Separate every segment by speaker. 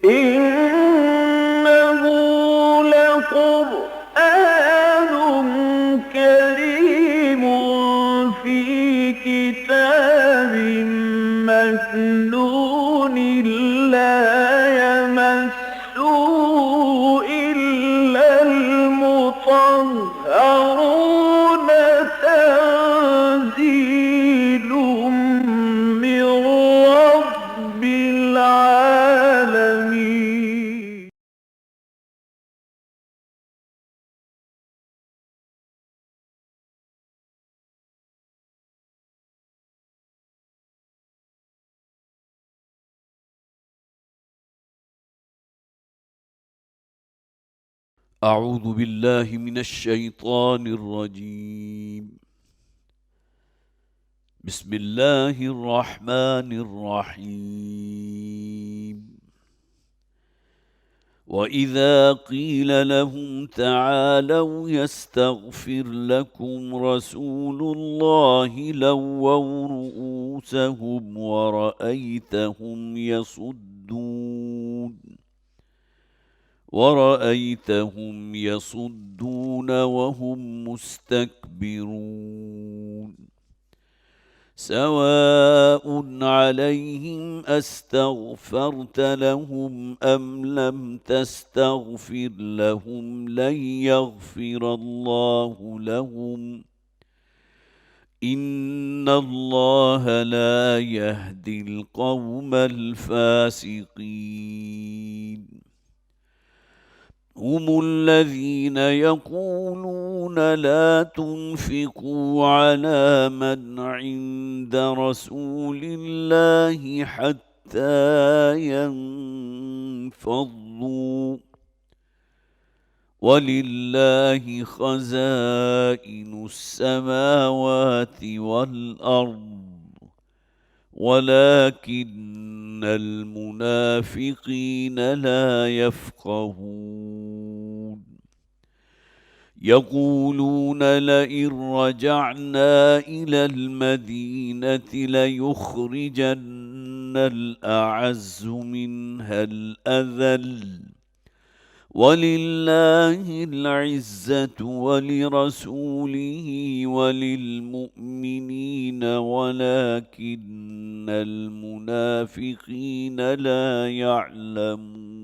Speaker 1: إنه لقرآن كريم في كتاب مكنون لا يمسه إلا المطهرون تنزيل من رب العالمين.
Speaker 2: أعوذ بالله من الشيطان الرجيم. بسم الله الرحمن الرحيم. وإذا قيل لهم تعالوا يستغفر لكم رسول الله لووا رؤوسهم ورأيتهم يصدون وهم مستكبرون. سواء عليهم أستغفرت لهم أم لم تستغفر لهم لن يغفر الله لهم إن الله لا يهدي القوم الفاسقين. هم الذين يقولون لا تنفقوا على من عند رسول الله حتى ينفضوا ولله خزائن السماوات والأرض ولكن المنافقين لا يفقهون. يقولون لئن رجعنا إلى المدينة ليخرجن الأعز منها الأذل ولله العزة ولرسوله وللمؤمنين ولكن المنافقين لا يعلمون.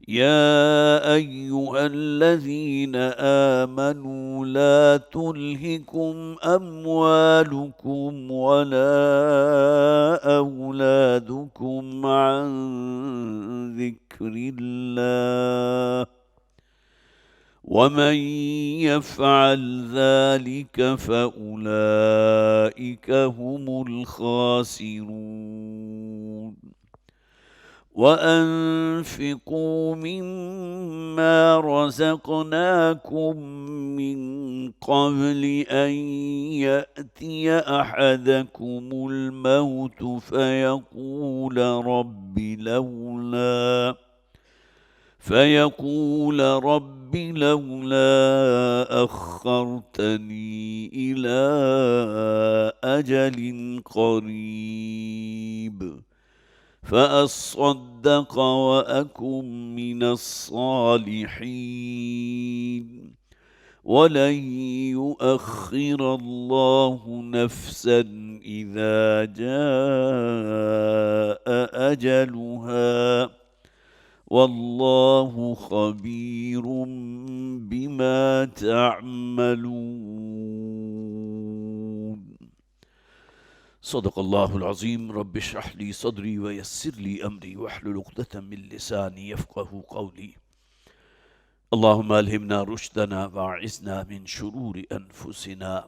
Speaker 2: يا أيها الذين آمنوا لا تلهكم أموالكم ولا أولادكم عن ذكر الله ومن يفعل ذلك فأولئك هم الخاسرون. وأنفقوا مما رزقناكم من قبل أن يأتي أحدكم الموت فيقول رب لولا أخرتني إلى أجل قريب فأصدق وأكن من الصالحين ولن يؤخر الله نفسا إذا جاء أجلها والله خبير بما تعملون. صدق الله العظيم. رب اشرح لي صدري ويسر لي أمري واحلل عقدة من لساني يفقه قولي. اللهم ألهمنا رشدنا واعذنا من شرور أنفسنا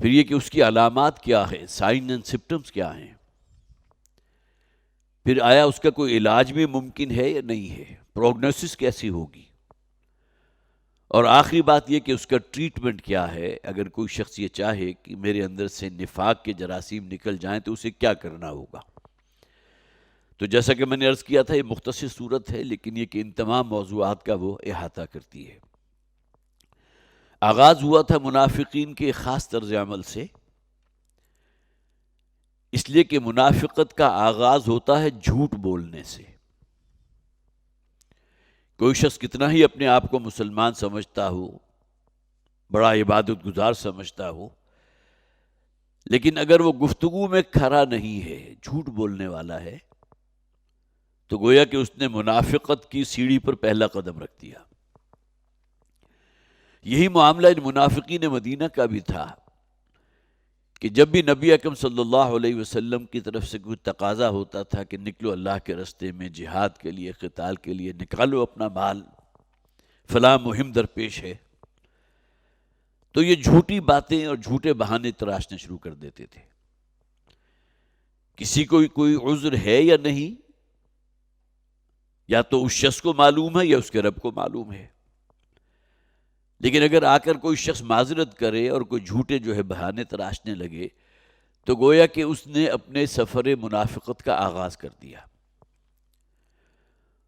Speaker 2: پھر یہ کہ اس کی علامات کیا ہے، سائن اینڈ سمپٹمز کیا ہیں، پھر آیا اس کا کوئی علاج بھی ممکن ہے یا نہیں ہے، پروگنوسس کیسی ہوگی، اور آخری بات یہ کہ اس کا ٹریٹمنٹ کیا ہے۔ اگر کوئی شخص یہ چاہے کہ میرے اندر سے نفاق کے جراثیم نکل جائیں تو اسے کیا کرنا ہوگا۔ تو جیسا کہ میں نے عرض کیا تھا، یہ مختصر صورت ہے، لیکن یہ کہ ان تمام موضوعات کا وہ احاطہ کرتی ہے۔ آغاز ہوا تھا منافقین کے خاص طرز عمل سے، اس لیے کہ منافقت کا آغاز ہوتا ہے جھوٹ بولنے سے۔ کوئی شخص کتنا ہی اپنے آپ کو مسلمان سمجھتا ہو، بڑا عبادت گزار سمجھتا ہو، لیکن اگر وہ گفتگو میں کھرا نہیں ہے، جھوٹ بولنے والا ہے، تو گویا کہ اس نے منافقت کی سیڑھی پر پہلا قدم رکھ دیا۔ یہی معاملہ ان منافقین مدینہ کا بھی تھا کہ جب بھی نبی اکرم صلی اللہ علیہ وسلم کی طرف سے کوئی تقاضا ہوتا تھا کہ نکلو اللہ کے راستے میں، جہاد کے لیے، قتال کے لیے، نکالو اپنا مال، فلاں مہم درپیش ہے، تو یہ جھوٹی باتیں اور جھوٹے بہانے تراشنے شروع کر دیتے تھے۔ کسی کو کوئی عذر ہے یا نہیں، یا تو اس شخص کو معلوم ہے یا اس کے رب کو معلوم ہے، لیکن اگر آ کر کوئی شخص معذرت کرے اور کوئی جھوٹے جو ہے بہانے تراشنے لگے تو گویا کہ اس نے اپنے سفر منافقت کا آغاز کر دیا۔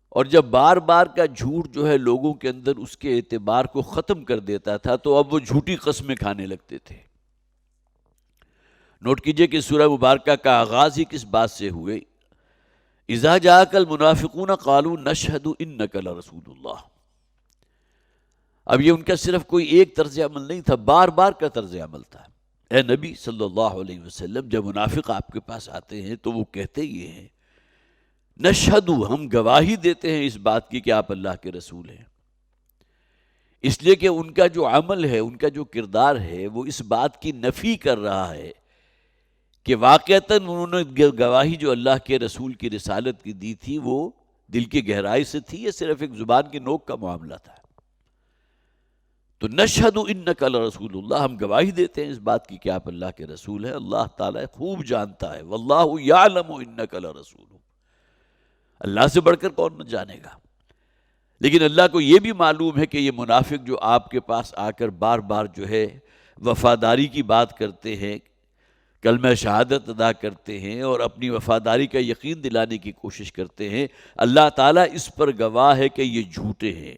Speaker 2: اور جب بار بار کا جھوٹ جو ہے لوگوں کے اندر اس کے اعتبار کو ختم کر دیتا تھا تو اب وہ جھوٹی قسمیں کھانے لگتے تھے۔ نوٹ کیجئے کہ سورہ مبارکہ کا آغاز ہی کس بات سے ہوئے، اذا جاءک المنافقون قالوا نشہد انک لرسول اللہ۔ اب یہ ان کا صرف کوئی ایک طرز عمل نہیں تھا، بار بار کا طرز عمل تھا۔ اے نبی صلی اللہ علیہ وسلم، جب منافق آپ کے پاس آتے ہیں تو وہ کہتے یہ ہیں، نشہد، ہم گواہی دیتے ہیں اس بات کی کہ آپ اللہ کے رسول ہیں۔ اس لیے کہ ان کا جو عمل ہے، ان کا جو کردار ہے، وہ اس بات کی نفی کر رہا ہے کہ واقعتاً انہوں نے گواہی جو اللہ کے رسول کی رسالت کی دی تھی وہ دل کی گہرائی سے تھی، یہ صرف ایک زبان کی نوک کا معاملہ تھا۔ تو نشہد انک لرسول اللہ، ہم گواہی دیتے ہیں اس بات کی کہ آپ اللہ کے رسول ہیں۔ اللہ تعالیٰ خوب جانتا ہے، واللہ یعلم انک لرسول، اللہ سے بڑھ کر کون نہ جانے گا۔ لیکن اللہ کو یہ بھی معلوم ہے کہ یہ منافق جو آپ کے پاس آ کر بار بار جو ہے وفاداری کی بات کرتے ہیں، کلمہ شہادت ادا کرتے ہیں اور اپنی وفاداری کا یقین دلانے کی کوشش کرتے ہیں، اللہ تعالیٰ اس پر گواہ ہے کہ یہ جھوٹے ہیں۔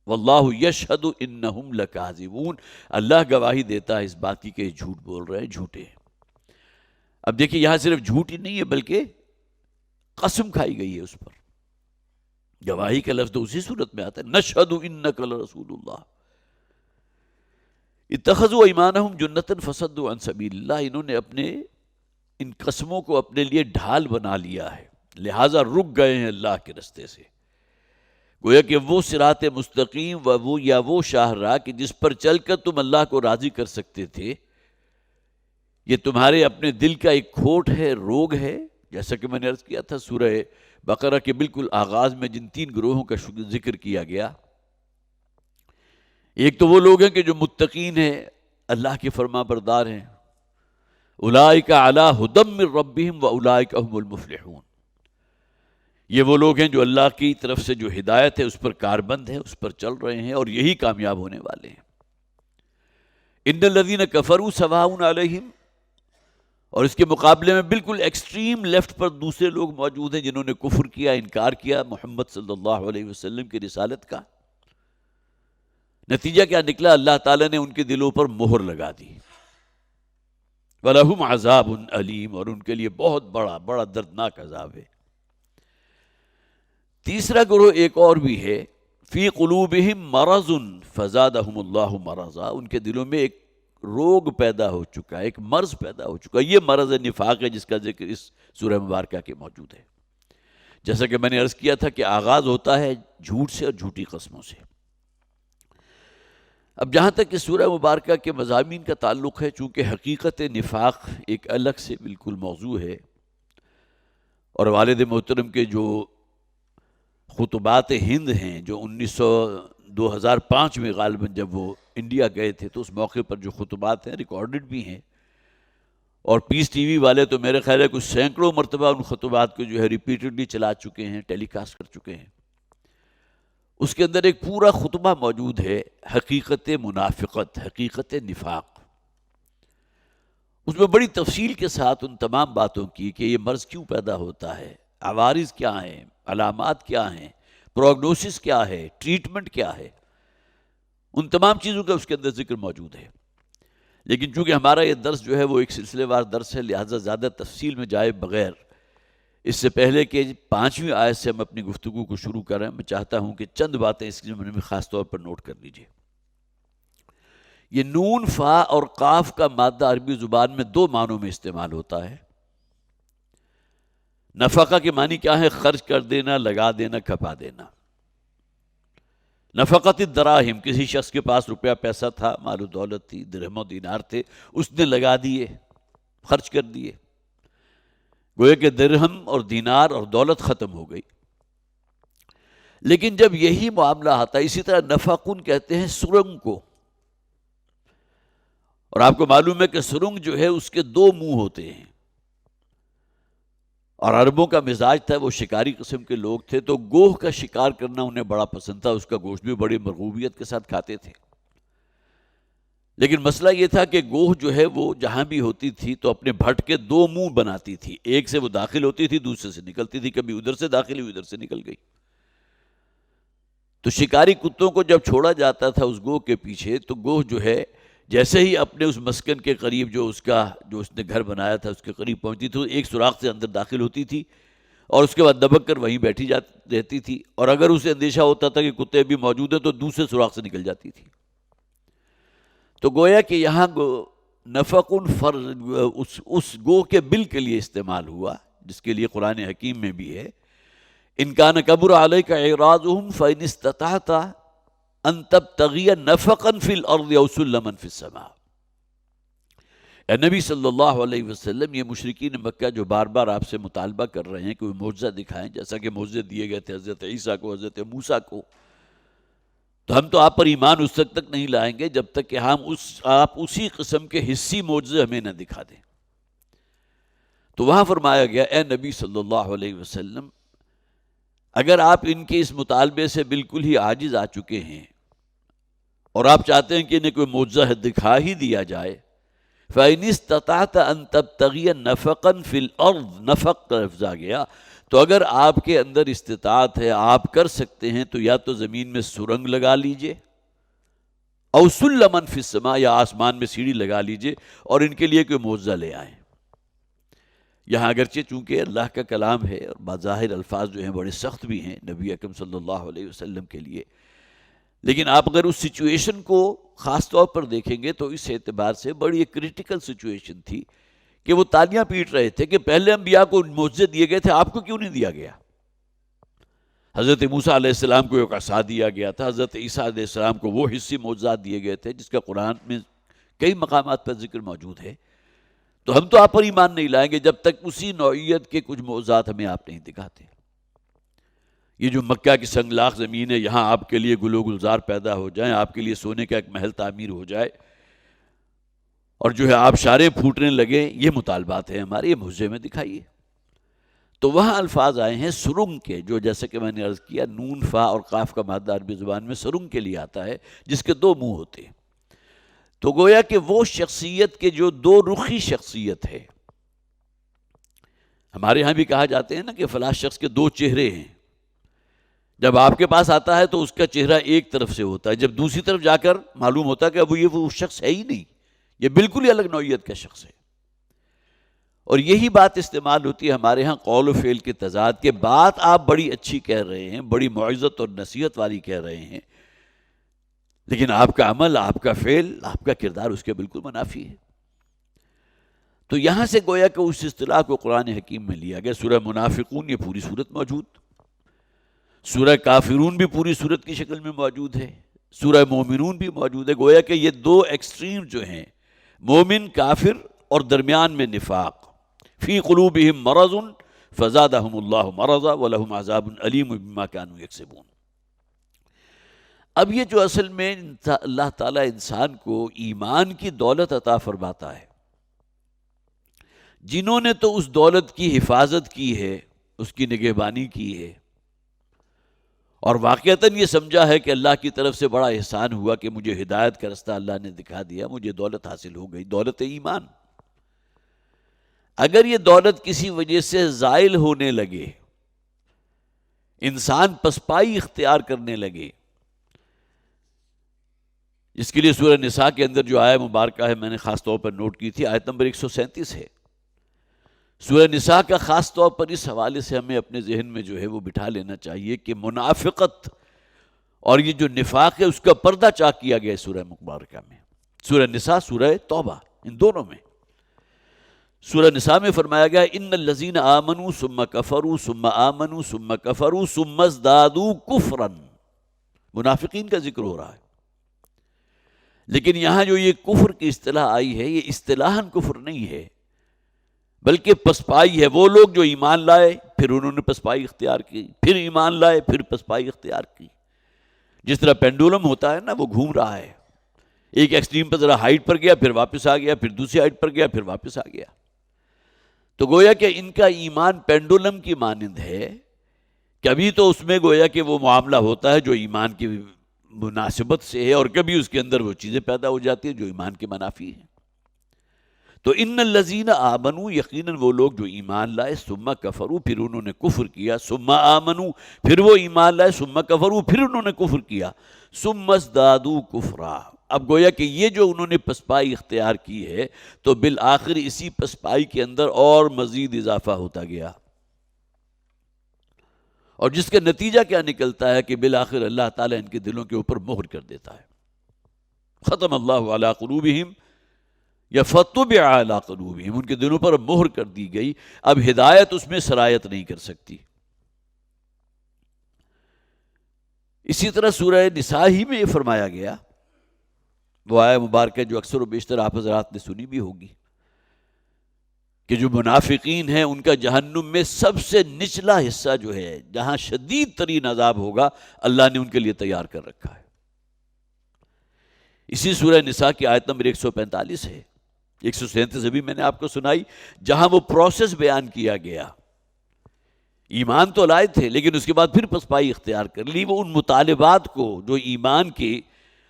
Speaker 2: واللہ یشہد انہم لکاذبون، اللہ گواہی دیتا ہے اس بات کی کہ یہ جھوٹ بول رہے ہیں، جھوٹے ہیں۔ اب دیکھیں یہاں صرف جھوٹ ہی نہیں ہے بلکہ قسم کھائی گئی ہے اس پر۔ گواہی کا لفظ تو اسی صورت میں آتا ہے، نشہد انک لرسول اللہ۔ اتخذوا ایمانہم جنۃ فصدوا عن سبیل اللہ، انہوں نے اپنے ان قسموں کو اپنے لیے ڈھال بنا لیا ہے، لہٰذا رک گئے ہیں اللہ کے رستے سے۔ گویا کہ وہ صراط مستقیم وہ شاہراہ کہ جس پر چل کر تم اللہ کو راضی کر سکتے تھے، یہ تمہارے اپنے دل کا ایک کھوٹ ہے، روگ ہے۔ جیسا کہ میں نے عرض کیا تھا، سورہ بقرہ کے بالکل آغاز میں جن تین گروہوں کا ذکر کیا گیا، ایک تو وہ لوگ ہیں کہ جو متقین ہیں، اللہ کے فرما بردار ہیں، اولئک علی ھدی من ربہم واولئک ھم المفلحون، یہ وہ لوگ ہیں جو اللہ کی طرف سے جو ہدایت ہے اس پر کاربند ہیں، اس پر چل رہے ہیں اور یہی کامیاب ہونے والے ہیں۔ ان الذین کفروا سواء علیہم، اور اس کے مقابلے میں بالکل ایکسٹریم لیفٹ پر دوسرے لوگ موجود ہیں جنہوں نے کفر کیا، انکار کیا محمد صلی اللہ علیہ وسلم کی رسالت کا۔ نتیجہ کیا نکلا؟ اللہ تعالیٰ نے ان کے دلوں پر مہر لگا دی۔ وَلَهُمْ عَذَابٌ أَلِيمٌ، اور ان کے لیے بہت بڑا دردناک عذاب ہے۔ تیسرا گروہ ایک اور بھی ہے، فی قلوبہم مرض فزادہم اللہ مرضا، ان کے دلوں میں ایک روگ پیدا ہو چکا ہے، ایک مرض پیدا ہو چکا ہے۔ یہ مرض نفاق ہے جس کا ذکر اس سورہ مبارکہ کے موجود ہے۔ جیسا کہ میں نے عرض کیا تھا کہ آغاز ہوتا ہے جھوٹ سے اور جھوٹی قسموں سے۔ اب جہاں تک کہ سورہ مبارکہ کے مضامین کا تعلق ہے، چونکہ حقیقت نفاق ایک الگ سے بالکل موضوع ہے، اور والد محترم کے جو خطبات ہند ہیں جو 2005 میں غالباً جب وہ انڈیا گئے تھے تو اس موقع پر جو خطبات ہیں ریکارڈڈ بھی ہیں، اور پیس ٹی وی والے تو میرے خیال ہے کچھ سینکڑوں مرتبہ ان خطبات کو جو ہے ریپیٹڈلی چلا چکے ہیں، ٹیلی کاسٹ کر چکے ہیں۔ اس کے اندر ایک پورا خطبہ موجود ہے، حقیقت منافقت، حقیقت نفاق۔ اس میں بڑی تفصیل کے ساتھ ان تمام باتوں کی کہ یہ مرض کیوں پیدا ہوتا ہے، عوارض کیا ہیں، علامات کیا ہیں، پروگنوسس کیا ہے، ٹریٹمنٹ کیا ہے، ان تمام چیزوں کا اس کے اندر ذکر موجود ہے۔ لیکن چونکہ ہمارا یہ درس جو ہے وہ ایک سلسلے وار درس ہے، لہٰذا زیادہ تفصیل میں جائے بغیر اس سے پہلے کہ 5ویں آیت سے ہم اپنی گفتگو کو شروع کریں، میں چاہتا ہوں کہ چند باتیں اس کے میں خاص طور پر نوٹ کر لیجئے۔ یہ نون، فا اور قاف کا مادہ عربی زبان میں 2 معنوں میں استعمال ہوتا ہے۔ نفقہ کے معنی کیا ہے؟ خرچ کر دینا، لگا دینا، کھپا دینا۔ نفقت الدراہم، کسی شخص کے پاس روپیہ پیسہ تھا، مال و دولت تھی، درہم و دینار تھے، اس نے لگا دیے، خرچ کر دیے، گویا کہ درہم اور دینار اور دولت ختم ہو گئی۔ لیکن جب یہی معاملہ آتا ہے، اسی طرح نفقن کہتے ہیں سرنگ کو، اور آپ کو معلوم ہے کہ سرنگ جو ہے اس کے 2 منہ ہوتے ہیں، اور عربوں کا مزاج تھا، وہ شکاری قسم کے لوگ تھے، تو گوہ کا شکار کرنا انہیں بڑا پسند تھا، اس کا گوشت بھی بڑی مرغوبیت کے ساتھ کھاتے تھے۔ لیکن مسئلہ یہ تھا کہ گوہ جو ہے وہ جہاں بھی ہوتی تھی تو اپنے بھٹ کے 2 منہ بناتی تھی، ایک سے وہ داخل ہوتی تھی، دوسرے سے نکلتی تھی، کبھی ادھر سے داخل ہوئی، ادھر سے نکل گئی۔ تو شکاری کتوں کو جب چھوڑا جاتا تھا اس گوہ کے پیچھے، تو گوہ جو ہے جیسے ہی اپنے اس مسکن کے قریب جو اس نے گھر بنایا تھا اس کے قریب پہنچتی تھی، ایک سوراخ سے اندر داخل ہوتی تھی اور اس کے بعد دبک کر وہیں بیٹھی رہتی تھی، اور اگر اسے اندیشہ ہوتا تھا کہ کتے بھی موجود ہیں تو دوسرے سوراخ سے نکل جاتی تھی۔ تو گویا کہ یہاں نفقن اس گوہ کے بل کے لیے استعمال ہوا، جس کے لیے قرآن حکیم میں بھی ہے، ان کان کبر علیک اعراضهم فإن استطعت ان تبتغی نفقا فی الارض او سلما فی السماء۔ اے نبی صلی اللہ علیہ وسلم، یہ مشرکین مکہ جو بار بار آپ سے مطالبہ کر رہے ہیں کہ وہ معجزہ دکھائیں، جیسا کہ معجزے دیے گئے تھے حضرت عیسیٰ کو، حضرت موسیٰ کو، تو ہم تو آپ پر ایمان اس وقت تک نہیں لائیں گے جب تک کہ آپ اسی قسم کے حصی معجزے ہمیں نہ دکھا دیں۔ تو وہاں فرمایا گیا اے نبی صلی اللہ علیہ وسلم، اگر آپ ان کے اس مطالبے سے بالکل ہی عاجز آ چکے ہیں اور آپ چاہتے ہیں کہ انہیں کوئی معجزہ دکھا ہی دیا جائے، فَإِنِ اسْتَطَعْتَ أَن تَبْتَغِيَ نَفَقًا فِي الْأَرْضِ، نفق کا لفظ آ گیا، تو اگر آپ کے اندر استطاعت ہے، آپ کر سکتے ہیں، تو یا تو زمین میں سرنگ لگا لیجئے، او سلمًا فی السماء، یا آسمان میں سیڑھی لگا لیجئے اور ان کے لیے کوئی معجزہ لے آئیں۔ یہاں اگرچہ چونکہ اللہ کا کلام ہے اور بظاہر الفاظ جو ہیں بڑے سخت بھی ہیں نبی اکرم صلی اللہ علیہ وسلم کے لیے، لیکن آپ اگر اس سچویشن کو خاص طور پر دیکھیں گے تو اس اعتبار سے بڑی ایک کریٹیکل سچویشن تھی کہ وہ تالیاں پیٹ رہے تھے کہ پہلے انبیاء کو معجزے دیے گئے تھے، آپ کو کیوں نہیں دیا گیا؟ حضرت موسیٰ علیہ السلام کو ایک عصا دیا گیا تھا، حضرت عیسیٰ علیہ السلام کو وہ حصی معجزات دیے گئے تھے جس کا قرآن میں کئی مقامات پر ذکر موجود ہے۔ تو ہم تو آپ پر ایمان نہیں لائیں گے جب تک اسی نوعیت کے کچھ معجزات ہمیں آپ نہیں دکھاتے۔ یہ جو مکہ کی سنگلاخ زمین ہے، یہاں آپ کے لیے گل و گلزار پیدا ہو جائیں، آپ کے لیے سونے کا ایک محل تعمیر ہو جائے، اور جو ہے آپ شاریں پھوٹنے لگیں، یہ مطالبات ہیں ہمارے، یہ معجزے میں دکھائیے۔ تو وہاں الفاظ آئے ہیں سرنگ کے، جو جیسے کہ میں نے عرض کیا نون، فا اور قاف کا مادہ عربی زبان میں سرنگ کے لیے آتا ہے، جس کے 2 منہ ہوتے ہیں۔ تو گویا کہ وہ شخصیت کے جو 2 رخی شخصیت ہے، ہمارے ہاں بھی کہا جاتے ہیں نا کہ فلاں شخص کے 2 چہرے ہیں، جب آپ کے پاس آتا ہے تو اس کا چہرہ ایک طرف سے ہوتا ہے، جب دوسری طرف جا کر معلوم ہوتا ہے کہ اب یہ وہ شخص ہے ہی نہیں، یہ بالکل ہی الگ نوعیت کا شخص ہے۔ اور یہی بات استعمال ہوتی ہے ہمارے ہاں قول و فعل کے تضاد کے، بات آپ بڑی اچھی کہہ رہے ہیں، بڑی معزت اور نصیحت والی کہہ رہے ہیں، لیکن آپ کا عمل، آپ کا فعل، آپ کا کردار اس کے بالکل منافی ہے۔ تو یہاں سے گویا کہ اس اصطلاح کو قرآن حکیم میں لیا گیا۔ سورہ منافقون یہ پوری صورت موجود، سورہ کافرون بھی پوری صورت کی شکل میں موجود ہے، سورہ مومنون بھی موجود ہے۔ گویا کہ یہ 2 ایکسٹریم جو ہیں، مومن، کافر، اور درمیان میں نفاق، فی قلوبہم مرض فزادہم اللہ مرضا ولہم عذاب علیم بما کانوا یکسبون۔ اب یہ جو اصل میں اللہ تعالیٰ انسان کو ایمان کی دولت عطا فرماتا ہے، جنہوں نے تو اس دولت کی حفاظت کی ہے، اس کی نگہبانی کی ہے، اور واقعتاً یہ سمجھا ہے کہ اللہ کی طرف سے بڑا احسان ہوا کہ مجھے ہدایت کا رستہ اللہ نے دکھا دیا، مجھے دولت حاصل ہو گئی، دولت ایمان۔ اگر یہ دولت کسی وجہ سے زائل ہونے لگے، انسان پسپائی اختیار کرنے لگے، جس کے لیے سورہ نساء کے اندر جو آیت مبارکہ ہے میں نے خاص طور پر نوٹ کی تھی، آیت نمبر 137 ہے۔ سورہ نساء کا خاص طور پر اس حوالے سے ہمیں اپنے ذہن میں جو ہے وہ بٹھا لینا چاہیے کہ منافقت اور یہ جو نفاق ہے اس کا پردہ چاک کیا گیا ہے سورہ مبارکہ میں، سورہ نساء، سورہ توبہ، ان دونوں میں۔ سورہ نساء میں فرمایا گیا ان الذین آمنوا ثم کفروا ثم آمنوا ثم کفروا ثم ازدادوا کفرا، منافقین کا ذکر ہو رہا ہے۔ لیکن یہاں جو یہ کفر کی اصطلاح آئی ہے، یہ اصطلاحاً کفر نہیں ہے، بلکہ پسپائی ہے۔ وہ لوگ جو ایمان لائے پھر انہوں نے پسپائی اختیار کی، پھر ایمان لائے پھر پسپائی اختیار کی۔ جس طرح پینڈولم ہوتا ہے نا، وہ گھوم رہا ہے، ایک ایکسٹریم پر ذرا ہائٹ پر گیا پھر واپس آ گیا، پھر دوسری ہائٹ پر گیا پھر واپس آ گیا۔ تو گویا کہ ان کا ایمان پینڈولم کی مانند ہے، کبھی تو اس میں گویا کہ وہ معاملہ ہوتا ہے جو ایمان کی مناسبت سے ہے، اور کبھی اس کے اندر وہ چیزیں پیدا ہو جاتی ہیں جو ایمان کے منافی ہیں۔ تو ان الذین آمنوا، یقیناً وہ لوگ جو ایمان لائے، ثم کفروا، پھر انہوں نے کفر کیا، ثم آمنوا، پھر وہ ایمان لائے، ثم کفروا، پھر انہوں نے کفر کیا، ثم ازدادوا کفرا۔ اب گویا کہ یہ جو انہوں نے پسپائی اختیار کی ہے تو بالآخر اسی پسپائی کے اندر اور مزید اضافہ ہوتا گیا، اور جس کا نتیجہ کیا نکلتا ہے کہ بالآخر اللہ تعالیٰ ان کے دلوں کے اوپر مہر کر دیتا ہے۔ ختم اللہ علی قلوبہم یا فطبع علی قلوبہم، ان کے دلوں پر مہر کر دی گئی، اب ہدایت اس میں سرایت نہیں کر سکتی۔ اسی طرح سورہ نساء ہی میں یہ فرمایا گیا، وہ آیت مبارکہ جو اکثر و بیشتر آپ حضرات نے سنی بھی ہوگی، کہ جو منافقین ہیں ان کا جہنم میں سب سے نچلا حصہ جو ہے، جہاں شدید ترین عذاب ہوگا، اللہ نے ان کے لیے تیار کر رکھا ہے۔ اسی سورہ نساء کی آیت نمبر 145 ہے، 137 ابھی میں نے آپ کو سنائی، جہاں وہ پروسیس بیان کیا گیا۔ ایمان تو لائے تھے لیکن اس کے بعد پھر پسپائی اختیار کر لی، وہ ان مطالبات کو جو ایمان کے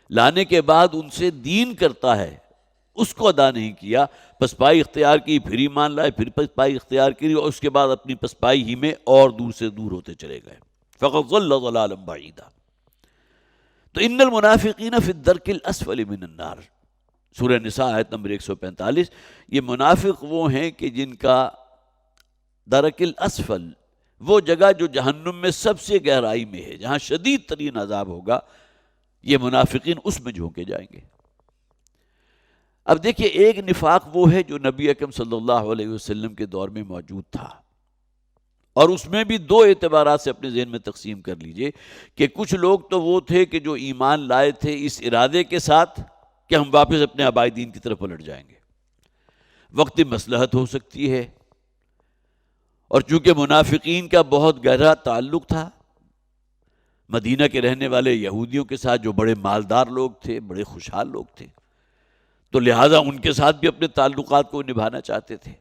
Speaker 2: لانے کے بعد ان سے دین کرتا ہے اس کو ادا نہیں کیا، پسپائی اختیار کی، پھر ایمان لائے، پھر پسپائی اختیار کی، اور اس کے بعد اپنی پسپائی ہی میں اور دور سے دور ہوتے چلے گئے۔ فقط ضل ضلالا بعیدا۔ تو ان المنافقین فی الدرک الاسفل من النار، سورہ نساء آیت نمبر 145، یہ منافق وہ ہیں کہ جن کا درک الاسفل، وہ جگہ جو جہنم میں سب سے گہرائی میں ہے، جہاں شدید ترین عذاب ہوگا، یہ منافقین اس میں جھونکے جائیں گے۔ اب دیکھیے، ایک نفاق وہ ہے جو نبی اکرم صلی اللہ علیہ وسلم کے دور میں موجود تھا، اور اس میں بھی دو اعتبارات سے اپنے ذہن میں تقسیم کر لیجئے کہ کچھ لوگ تو وہ تھے کہ جو ایمان لائے تھے اس ارادے کے ساتھ کہ ہم واپس اپنے آبائی دین کی طرف پلٹ جائیں گے، وقتی مصلحت ہو سکتی ہے، اور چونکہ منافقین کا بہت گہرا تعلق تھا مدینہ کے رہنے والے یہودیوں کے ساتھ، جو بڑے مالدار لوگ تھے، بڑے خوشحال لوگ تھے، تو لہٰذا ان کے ساتھ بھی اپنے تعلقات کو نبھانا چاہتے تھے۔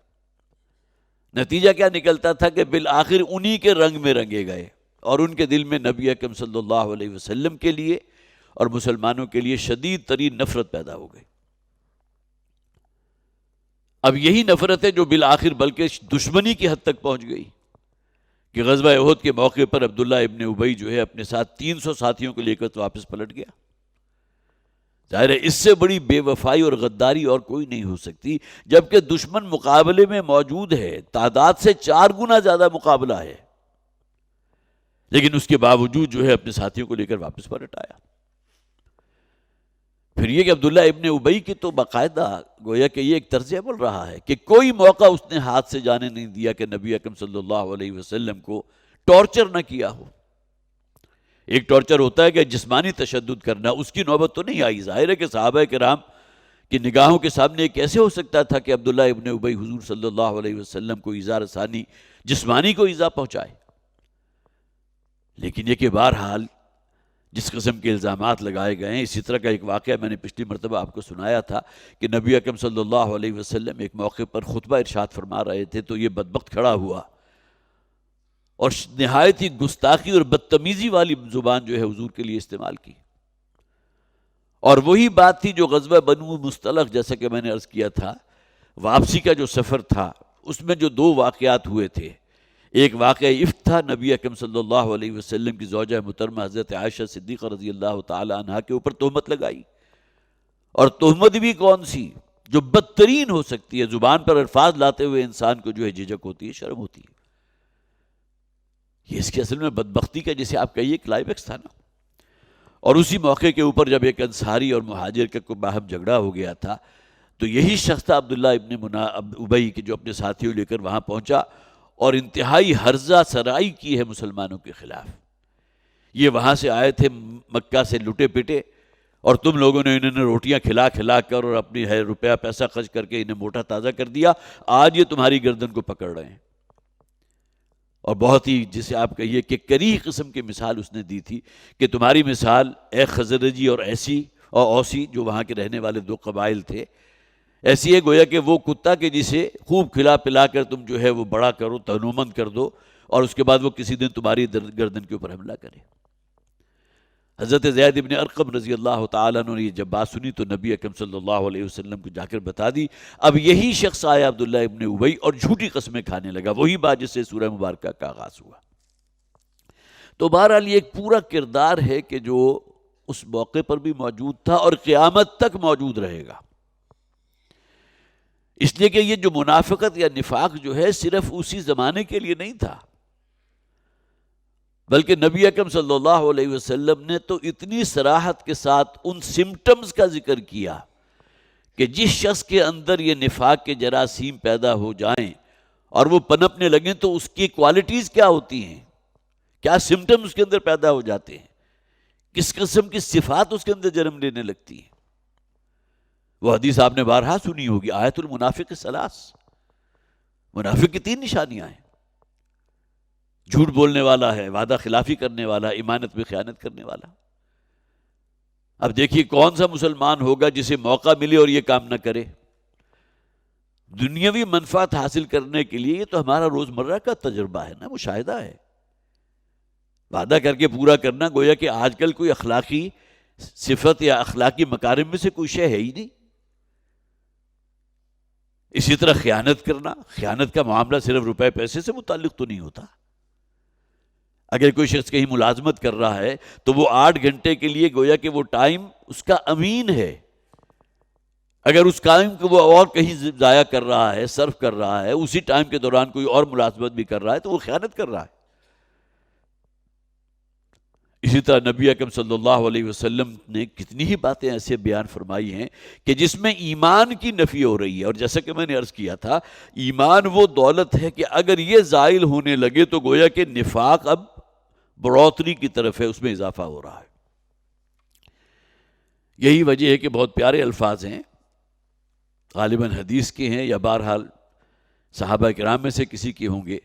Speaker 2: نتیجہ کیا نکلتا تھا کہ بالآخر انہی کے رنگ میں رنگے گئے، اور ان کے دل میں نبی اکرم صلی اللہ علیہ وسلم کے لیے اور مسلمانوں کے لیے شدید ترین نفرت پیدا ہو گئی۔ اب یہی نفرت ہے جو بالآخر بلکہ دشمنی کی حد تک پہنچ گئی کہ غزوہ احد کے موقع پر عبداللہ ابن ابی جو ہے اپنے ساتھ 300 ساتھیوں کو لے کر واپس پلٹ گیا۔ ظاہر ہے اس سے بڑی بے وفائی اور غداری اور کوئی نہیں ہو سکتی، جبکہ دشمن مقابلے میں موجود ہے، تعداد سے 4 گنا زیادہ مقابلہ ہے، لیکن اس کے باوجود جو ہے اپنے ساتھیوں کو لے کر واپس پلٹ آیا۔ پھر یہ کہ عبداللہ ابن ابی کی تو باقاعدہ گویا کہ یہ ایک طرز عمل رہا ہے کہ کوئی موقع اس نے ہاتھ سے جانے نہیں دیا کہ نبی اکرم صلی اللہ علیہ وسلم کو ٹارچر نہ کیا ہو۔ ایک ٹارچر ہوتا ہے کہ جسمانی تشدد کرنا، اس کی نوبت تو نہیں آئی۔ ظاہر ہے کہ صحابہ کرام کی نگاہوں کے سامنے کیسے ہو سکتا تھا کہ عبداللہ ابن ابی حضور صلی اللہ علیہ وسلم کو ایذا رسانی، جسمانی کو ایذا پہنچائے، لیکن یہ کہ بہرحال جس قسم کے الزامات لگائے گئے ہیں. اسی طرح کا ایک واقعہ میں نے پچھلی مرتبہ آپ کو سنایا تھا کہ نبی اکرم صلی اللہ علیہ وسلم ایک موقع پر خطبہ ارشاد فرما رہے تھے تو یہ بدبخت کھڑا ہوا اور نہایت ہی گستاخی اور بدتمیزی والی زبان جو ہے حضور کے لیے استعمال کی. اور وہی بات تھی جو غزوہ بنو مصطلق، جیسا کہ میں نے عرض کیا تھا، واپسی کا جو سفر تھا اس میں جو دو واقعات ہوئے تھے. ایک واقعہ افک تھا، نبی اکرم صلی اللہ علیہ وسلم کی زوجہ محترمہ حضرت عائشہ صدیقہ رضی اللہ تعالی عنہا کے اوپر تہمت لگائی. اور تہمت بھی کون سی؟ جو بدترین ہو سکتی ہے، زبان پر الفاظ لاتے ہوئے انسان کو جو ہے جھجک ہوتی ہے، شرم ہوتی ہے. یہ اس کی اصل میں بدبختی کا جسے آپ کہیے کلائمیکس تھا نا. اور اسی موقع کے اوپر جب ایک انصاری اور مہاجر کا کوئی باہم جھگڑا ہو گیا تھا تو یہی شخص تھا عبداللہ ابن ابی کہ جو اپنے ساتھیوں لے کر وہاں پہنچا اور انتہائی ہرزہ سرائی کی ہے مسلمانوں کے خلاف. یہ وہاں سے آئے تھے مکہ سے لٹے پٹے، اور تم لوگوں نے انہیں روٹیاں کھلا کھلا کر اور اپنی روپیہ پیسہ خرچ کر کے انہیں موٹا تازہ کر دیا. آج یہ تمہاری گردن کو پکڑ رہے ہیں. اور بہت ہی جسے آپ کہیے کہ کریہ قسم کی مثال اس نے دی تھی کہ تمہاری مثال اے خزرجی اور ایسی اور اوسی، جو وہاں کے رہنے والے دو قبائل تھے، ایسی ہے گویا کہ وہ کتا کہ جسے خوب کھلا پلا کر تم جو ہے وہ بڑا کرو، تنومند کر دو، اور اس کے بعد وہ کسی دن تمہاری گردن کے اوپر حملہ کرے. حضرت زید ابن ارقم رضی اللہ تعالیٰ عنہ نے یہ جب بات سنی تو نبی اکرم صلی اللہ علیہ وسلم کو جا کر بتا دی. اب یہی شخص آیا عبداللہ ابن ابی اور جھوٹی قسمیں کھانے لگا، وہی بات جس سے سورہ مبارکہ کا آغاز ہوا. تو بہرحال یہ ایک پورا کردار ہے کہ جو اس موقع پر بھی موجود تھا اور قیامت تک موجود رہے گا. اس لیے کہ یہ جو منافقت یا نفاق جو ہے صرف اسی زمانے کے لیے نہیں تھا، بلکہ نبی اکرم صلی اللہ علیہ وسلم نے تو اتنی صراحت کے ساتھ ان سمٹمز کا ذکر کیا کہ جس شخص کے اندر یہ نفاق کے جراثیم پیدا ہو جائیں اور وہ پنپنے لگیں تو اس کی کوالٹیز کیا ہوتی ہیں، کیا سمٹم اس کے اندر پیدا ہو جاتے ہیں، کس قسم کی صفات اس کے اندر جنم لینے لگتی ہیں. وہ حدیث آپ نے بارہا سنی ہوگی، آیت المنافق ثلاث، منافق کی 3 نشانیاں ہیں. جھوٹ بولنے والا ہے، وعدہ خلافی کرنے والا، امانت میں خیانت کرنے والا. اب دیکھیے کون سا مسلمان ہوگا جسے موقع ملے اور یہ کام نہ کرے. دنیاوی منفعت حاصل کرنے کے لیے یہ تو ہمارا روزمرہ کا تجربہ ہے نا، مشاہدہ ہے. وعدہ کر کے پورا کرنا گویا کہ آج کل کوئی اخلاقی صفت یا اخلاقی مکارم میں سے کوئی شے ہے ہی نہیں. اسی طرح خیانت کرنا، خیانت کا معاملہ صرف روپے پیسے سے متعلق تو نہیں ہوتا. اگر کوئی شخص کہیں ملازمت کر رہا ہے تو وہ 8 گھنٹے کے لیے گویا کہ وہ ٹائم اس کا امین ہے. اگر اس ٹائم کو وہ اور کہیں ضائع کر رہا ہے، صرف کر رہا ہے، اسی ٹائم کے دوران کوئی اور ملازمت بھی کر رہا ہے تو وہ خیانت کر رہا ہے. اسی طرح نبی اکرم صلی اللہ علیہ وسلم نے کتنی ہی باتیں ایسے بیان فرمائی ہیں کہ جس میں ایمان کی نفی ہو رہی ہے. اور جیسا کہ میں نے عرض کیا تھا، ایمان وہ دولت ہے کہ اگر یہ زائل ہونے لگے تو گویا کہ نفاق اب بڑھوتری کی طرف ہے، اس میں اضافہ ہو رہا ہے. یہی وجہ ہے کہ بہت پیارے الفاظ ہیں، غالباً حدیث کے ہیں یا بہرحال صحابہ کرام میں سے کسی کے ہوں گے،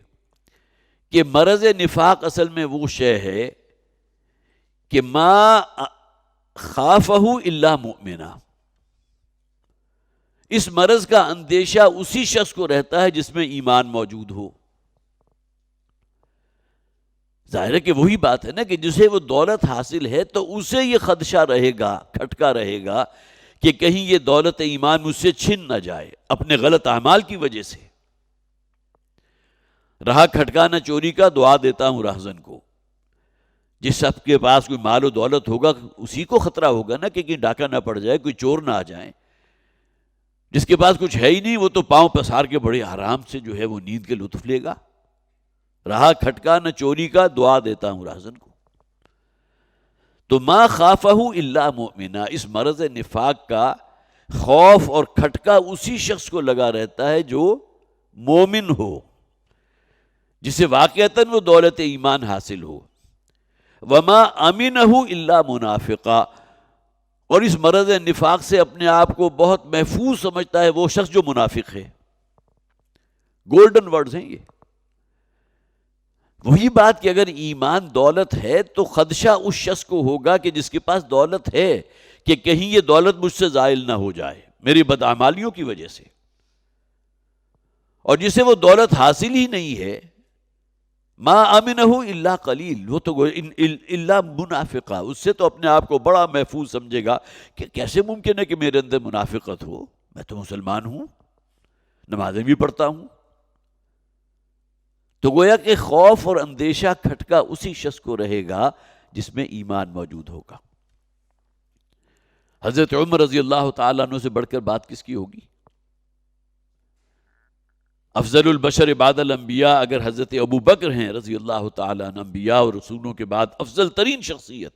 Speaker 2: کہ مرض نفاق اصل میں وہ شے ہے کہ ما خافہ الا مؤمنا. اس مرض کا اندیشہ اسی شخص کو رہتا ہے جس میں ایمان موجود ہو. ظاہر ہے کہ وہی بات ہے نا کہ جسے وہ دولت حاصل ہے تو اسے یہ خدشہ رہے گا، کھٹکا رہے گا کہ کہیں یہ دولت ایمان مجھ سے چھن نہ جائے اپنے غلط اعمال کی وجہ سے. رہا کھٹکانا چوری کا، دعا دیتا ہوں راہزن کو. جس شخص کے پاس کوئی مال و دولت ہوگا اسی کو خطرہ ہوگا نا کہ کہیں ڈاکہ نہ پڑ جائے، کوئی چور نہ آ جائیں. جس کے پاس کچھ ہے ہی نہیں وہ تو پاؤں پسار کے بڑے آرام سے جو ہے وہ نیند کے لطف لے گا. رہا کھٹکا نہ چوری کا، دعا دیتا ہوں راہزن کو. تو ما خافہ الا مؤمنا، اس مرض نفاق کا خوف اور کھٹکا اسی شخص کو لگا رہتا ہے جو مومن ہو، جسے واقعتاً وہ دولت ایمان حاصل ہو. وما امنہ الا منافقا، اور اس مرض نفاق سے اپنے آپ کو بہت محفوظ سمجھتا ہے وہ شخص جو منافق ہے. گولڈن ورڈز ہیں یہ. وہی بات کہ اگر ایمان دولت ہے تو خدشہ اس شخص کو ہوگا کہ جس کے پاس دولت ہے کہ کہیں یہ دولت مجھ سے زائل نہ ہو جائے میری بدعمالیوں کی وجہ سے، اور جسے وہ دولت حاصل ہی نہیں ہے، ما امنہ الا قلیل، وہ تو الا منافقہ، اس سے تو اپنے آپ کو بڑا محفوظ سمجھے گا کہ کیسے ممکن ہے کہ میرے اندر منافقت ہو، میں تو مسلمان ہوں، نمازیں بھی پڑھتا ہوں۔ تو گویا کہ خوف اور اندیشہ کھٹکا اسی شخص کو رہے گا جس میں ایمان موجود ہوگا۔ حضرت عمر رضی اللہ تعالیٰ عنہ سے بڑھ کر بات کس کی ہوگی؟ افضل البشر بعد الانبیاء اگر حضرت ابو بکر ہیں رضی اللہ تعالیٰ عنہ، انبیاء اور رسولوں کے بعد افضل ترین شخصیت،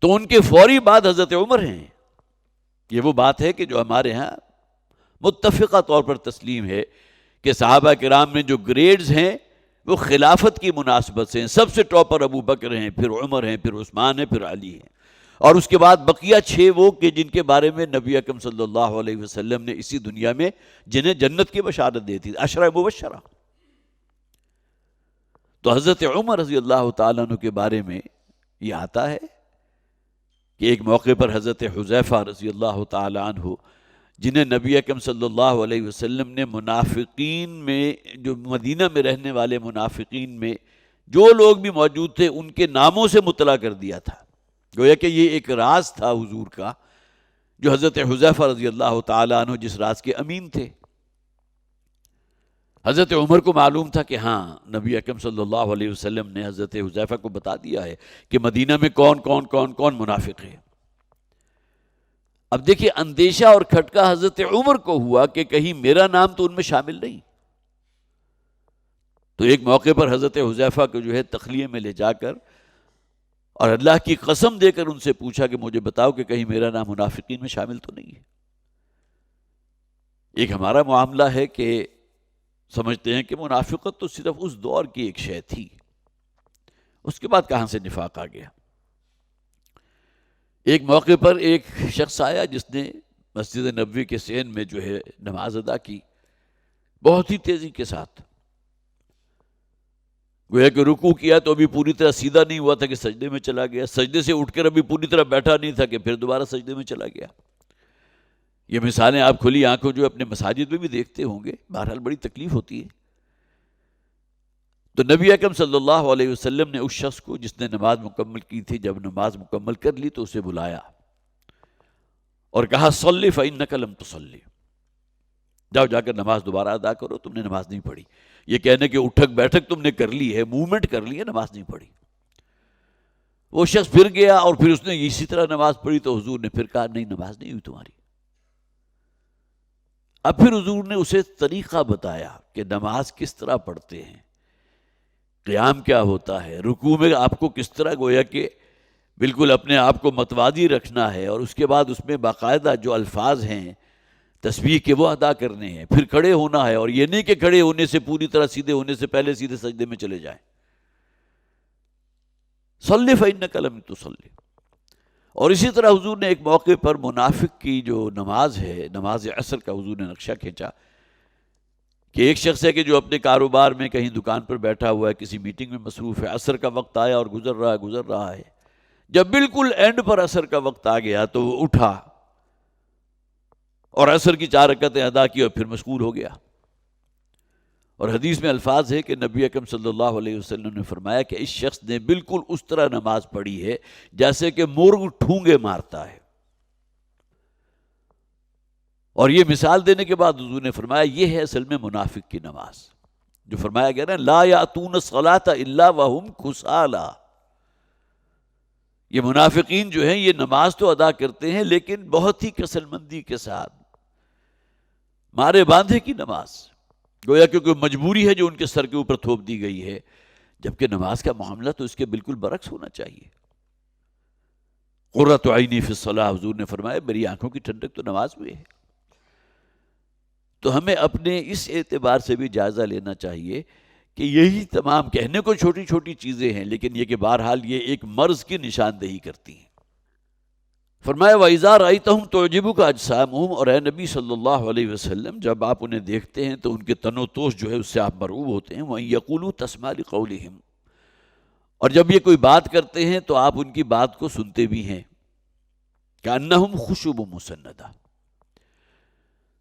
Speaker 2: تو ان کے فوری بعد حضرت عمر ہیں۔ یہ وہ بات ہے کہ جو ہمارے ہاں متفقہ طور پر تسلیم ہے کہ صحابہ کرام میں جو گریڈز ہیں وہ خلافت کی مناسبت سے ہیں۔ سب سے ٹاپ پر ابو بکر ہیں، پھر عمر ہیں، پھر عثمان ہیں، پھر علی ہیں، اور اس کے بعد بقیہ 6 وہ کہ جن کے بارے میں نبی اکرم صلی اللہ علیہ وسلم نے اسی دنیا میں جنہیں جنت کی بشارت دی تھی، عشرہ مبشرہ۔ تو حضرت عمر رضی اللہ تعالیٰ عنہ کے بارے میں یہ آتا ہے کہ ایک موقع پر حضرت حذیفہ رضی اللہ تعالیٰ عنہ، جنہیں نبی اکرم صلی اللہ علیہ وسلم نے منافقین میں، جو مدینہ میں رہنے والے منافقین میں جو لوگ بھی موجود تھے ان کے ناموں سے مطلع کر دیا تھا، گویا کہ یہ ایک راز تھا حضور کا، جو حضرت حذیفہ رضی اللہ تعالیٰ عنہ جس راز کے امین تھے۔ حضرت عمر کو معلوم تھا کہ ہاں نبی اکرم صلی اللہ علیہ وسلم نے حضرت حذیفہ کو بتا دیا ہے کہ مدینہ میں کون کون کون کون منافق ہے۔ اب دیکھیے اندیشہ اور کھٹکا حضرت عمر کو ہوا کہ کہیں میرا نام تو ان میں شامل نہیں۔ تو ایک موقع پر حضرت حذیفہ کو جو ہے تخلیے میں لے جا کر اور اللہ کی قسم دے کر ان سے پوچھا کہ مجھے بتاؤ کہ کہیں میرا نام منافقین میں شامل تو نہیں ہے۔ ایک ہمارا معاملہ ہے کہ سمجھتے ہیں کہ منافقت تو صرف اس دور کی ایک شے تھی، اس کے بعد کہاں سے نفاق آ گیا۔ ایک موقع پر ایک شخص آیا جس نے مسجد نبوی کے صحن میں جو ہے نماز ادا کی بہت ہی تیزی کے ساتھ، گویا کہ رکوع کیا تو ابھی پوری طرح سیدھا نہیں ہوا تھا کہ سجدے میں چلا گیا، سجدے سے اٹھ کر ابھی پوری طرح بیٹھا نہیں تھا کہ پھر دوبارہ سجدے میں چلا گیا۔ یہ مثالیں آپ کھلی آنکھوں جو اپنے مساجد میں بھی دیکھتے ہوں گے، بہرحال بڑی تکلیف ہوتی ہے۔ تو نبی اکرم صلی اللہ علیہ وسلم نے اس شخص کو جس نے نماز مکمل کی تھی، جب نماز مکمل کر لی تو اسے بلایا اور کہا صلی فإنک لم تصلی، جاؤ جا کر نماز دوبارہ ادا کرو، تم نے نماز نہیں پڑھی۔ یہ کہنے کہ اٹھک بیٹھک تم نے کر لی ہے، موومنٹ کر لی ہے، نماز نہیں پڑھی۔ وہ شخص پھر گیا اور پھر اس نے اسی طرح نماز پڑھی، تو حضور نے پھر کہا نہیں نماز نہیں ہوئی تمہاری۔ اب پھر حضور نے اسے طریقہ بتایا کہ نماز کس طرح پڑھتے ہیں، قیام کیا ہوتا ہے، رکوع میں آپ کو کس طرح گویا کہ بالکل اپنے آپ کو متوازی رکھنا ہے، اور اس کے بعد اس میں باقاعدہ جو الفاظ ہیں تسبیح کے وہ ادا کرنے ہیں، پھر کھڑے ہونا ہے، اور یہ نہیں کہ کھڑے ہونے سے پوری طرح سیدھے ہونے سے پہلے سیدھے سجدے میں چلے جائیں۔ صلی فإنک لم تصلی۔ اور اسی طرح حضور نے ایک موقع پر منافق کی جو نماز ہے، نماز عصر کا حضور نے نقشہ کھینچا کہ ایک شخص ہے کہ جو اپنے کاروبار میں کہیں دکان پر بیٹھا ہوا ہے، کسی میٹنگ میں مصروف ہے، عصر کا وقت آیا اور گزر رہا ہے۔ جب بالکل اینڈ پر عصر کا وقت آ گیا تو وہ اٹھا اور عصر کی 4 رکعتیں ادا کی اور پھر مشغول ہو گیا۔ اور حدیث میں الفاظ ہے کہ نبی اکرم صلی اللہ علیہ وسلم نے فرمایا کہ اس شخص نے بالکل اس طرح نماز پڑھی ہے جیسے کہ مرغ ٹھونگے مارتا ہے۔ اور یہ مثال دینے کے بعد حضور نے فرمایا یہ ہے اصل میں منافق کی نماز، جو فرمایا گیا نا لا یاتون الصلاۃ الا وهم کسالى۔ یہ منافقین جو ہیں یہ نماز تو ادا کرتے ہیں لیکن بہت ہی کسل مندی کے ساتھ، مارے باندھے کی نماز، گویا کہ کوئی مجبوری ہے جو ان کے سر کے اوپر تھوپ دی گئی ہے، جبکہ نماز کا معاملہ تو اس کے بالکل برعکس ہونا چاہیے۔ قرۃ عینی فی الصلاۃ، حضور نے فرمایا میری آنکھوں کی ٹھنڈک تو نماز میں ہے۔ تو ہمیں اپنے اس اعتبار سے بھی جائزہ لینا چاہیے کہ یہی تمام کہنے کو چھوٹی چھوٹی چیزیں ہیں، لیکن یہ کہ بہرحال یہ ایک مرض کی نشاندہی کرتی ہیں۔ فرمایا وَإِذَا رَأَيْتَهُمْ تُعْجِبُكَ أَجْسَامُهُمْ، اور اے نبی صلی اللہ علیہ وسلم جب آپ انہیں دیکھتے ہیں تو ان کے تن و توش جو ہے اس سے آپ مرعوب ہوتے ہیں. وَإِن يَقُولُوا تَسْمَعْ لِقَوْلِهِمْ، اور جب یہ کوئی بات کرتے ہیں تو آپ ان کی بات کو سنتے بھی ہیں. كَأَنَّهُمْ خُشُبٌ مُّسَنَّدَةٌ،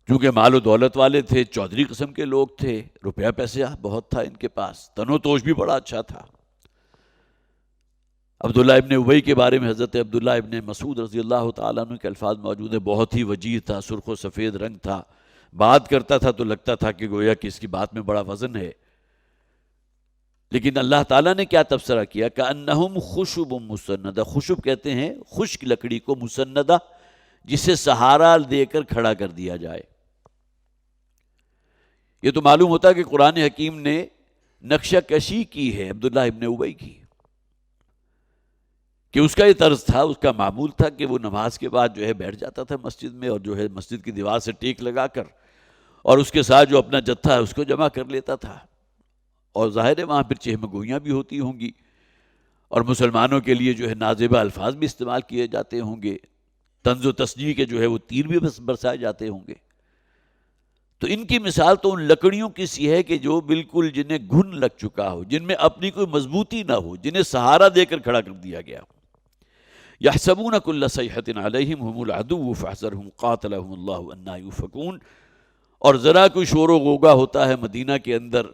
Speaker 2: چونکہ مال و دولت والے تھے، چودھری قسم کے لوگ تھے، روپیہ پیسہ بہت تھا ان کے پاس، تن و توش بھی بڑا اچھا تھا. عبداللہ ابن ابی کے بارے میں حضرت عبداللہ ابن مسعود رضی اللہ تعالیٰ عنہ کے الفاظ موجود ہیں، بہت ہی وجیح تھا، سرخ و سفید رنگ تھا، بات کرتا تھا تو لگتا تھا کہ گویا کہ اس کی بات میں بڑا وزن ہے. لیکن اللہ تعالیٰ نے کیا تبصرہ کیا؟ کأنہم خشب مسندہ، خشب کہتے ہیں خشک لکڑی کو، مسندہ جسے سہارا دے کر کھڑا کر دیا جائے. یہ تو معلوم ہوتا ہے کہ قرآن حکیم نے نقشہ کشی کی ہے عبداللہ ابن ابی کی، کہ اس کا یہ طرز تھا، اس کا معمول تھا کہ وہ نماز کے بعد جو ہے بیٹھ جاتا تھا مسجد میں، اور جو ہے مسجد کی دیوار سے ٹیک لگا کر اور اس کے ساتھ جو اپنا جتھا ہے اس کو جمع کر لیتا تھا. اور ظاہر ہے وہاں پھر چہم گوئیاں بھی ہوتی ہوں گی، اور مسلمانوں کے لیے جو ہے نازیبہ الفاظ بھی استعمال کیے جاتے ہوں گے، طنز و تشجیع کے جو ہے وہ تیر بھی برسائے جاتے ہوں گے. تو ان کی مثال تو ان لکڑیوں کی سی ہے کہ جو بالکل جنہیں گھن لگ چکا ہو، جن میں اپنی کوئی مضبوطی نہ ہو، جنہیں سہارا دے کر کھڑا کر دیا گیا ہو. یحسبون کل صیحۃ علیہم ہم العدو فاحذرہم قاتلہم اللہ انا یؤفکون. اور ذرا کوئی شور و غوغا ہوتا ہے مدینہ کے اندر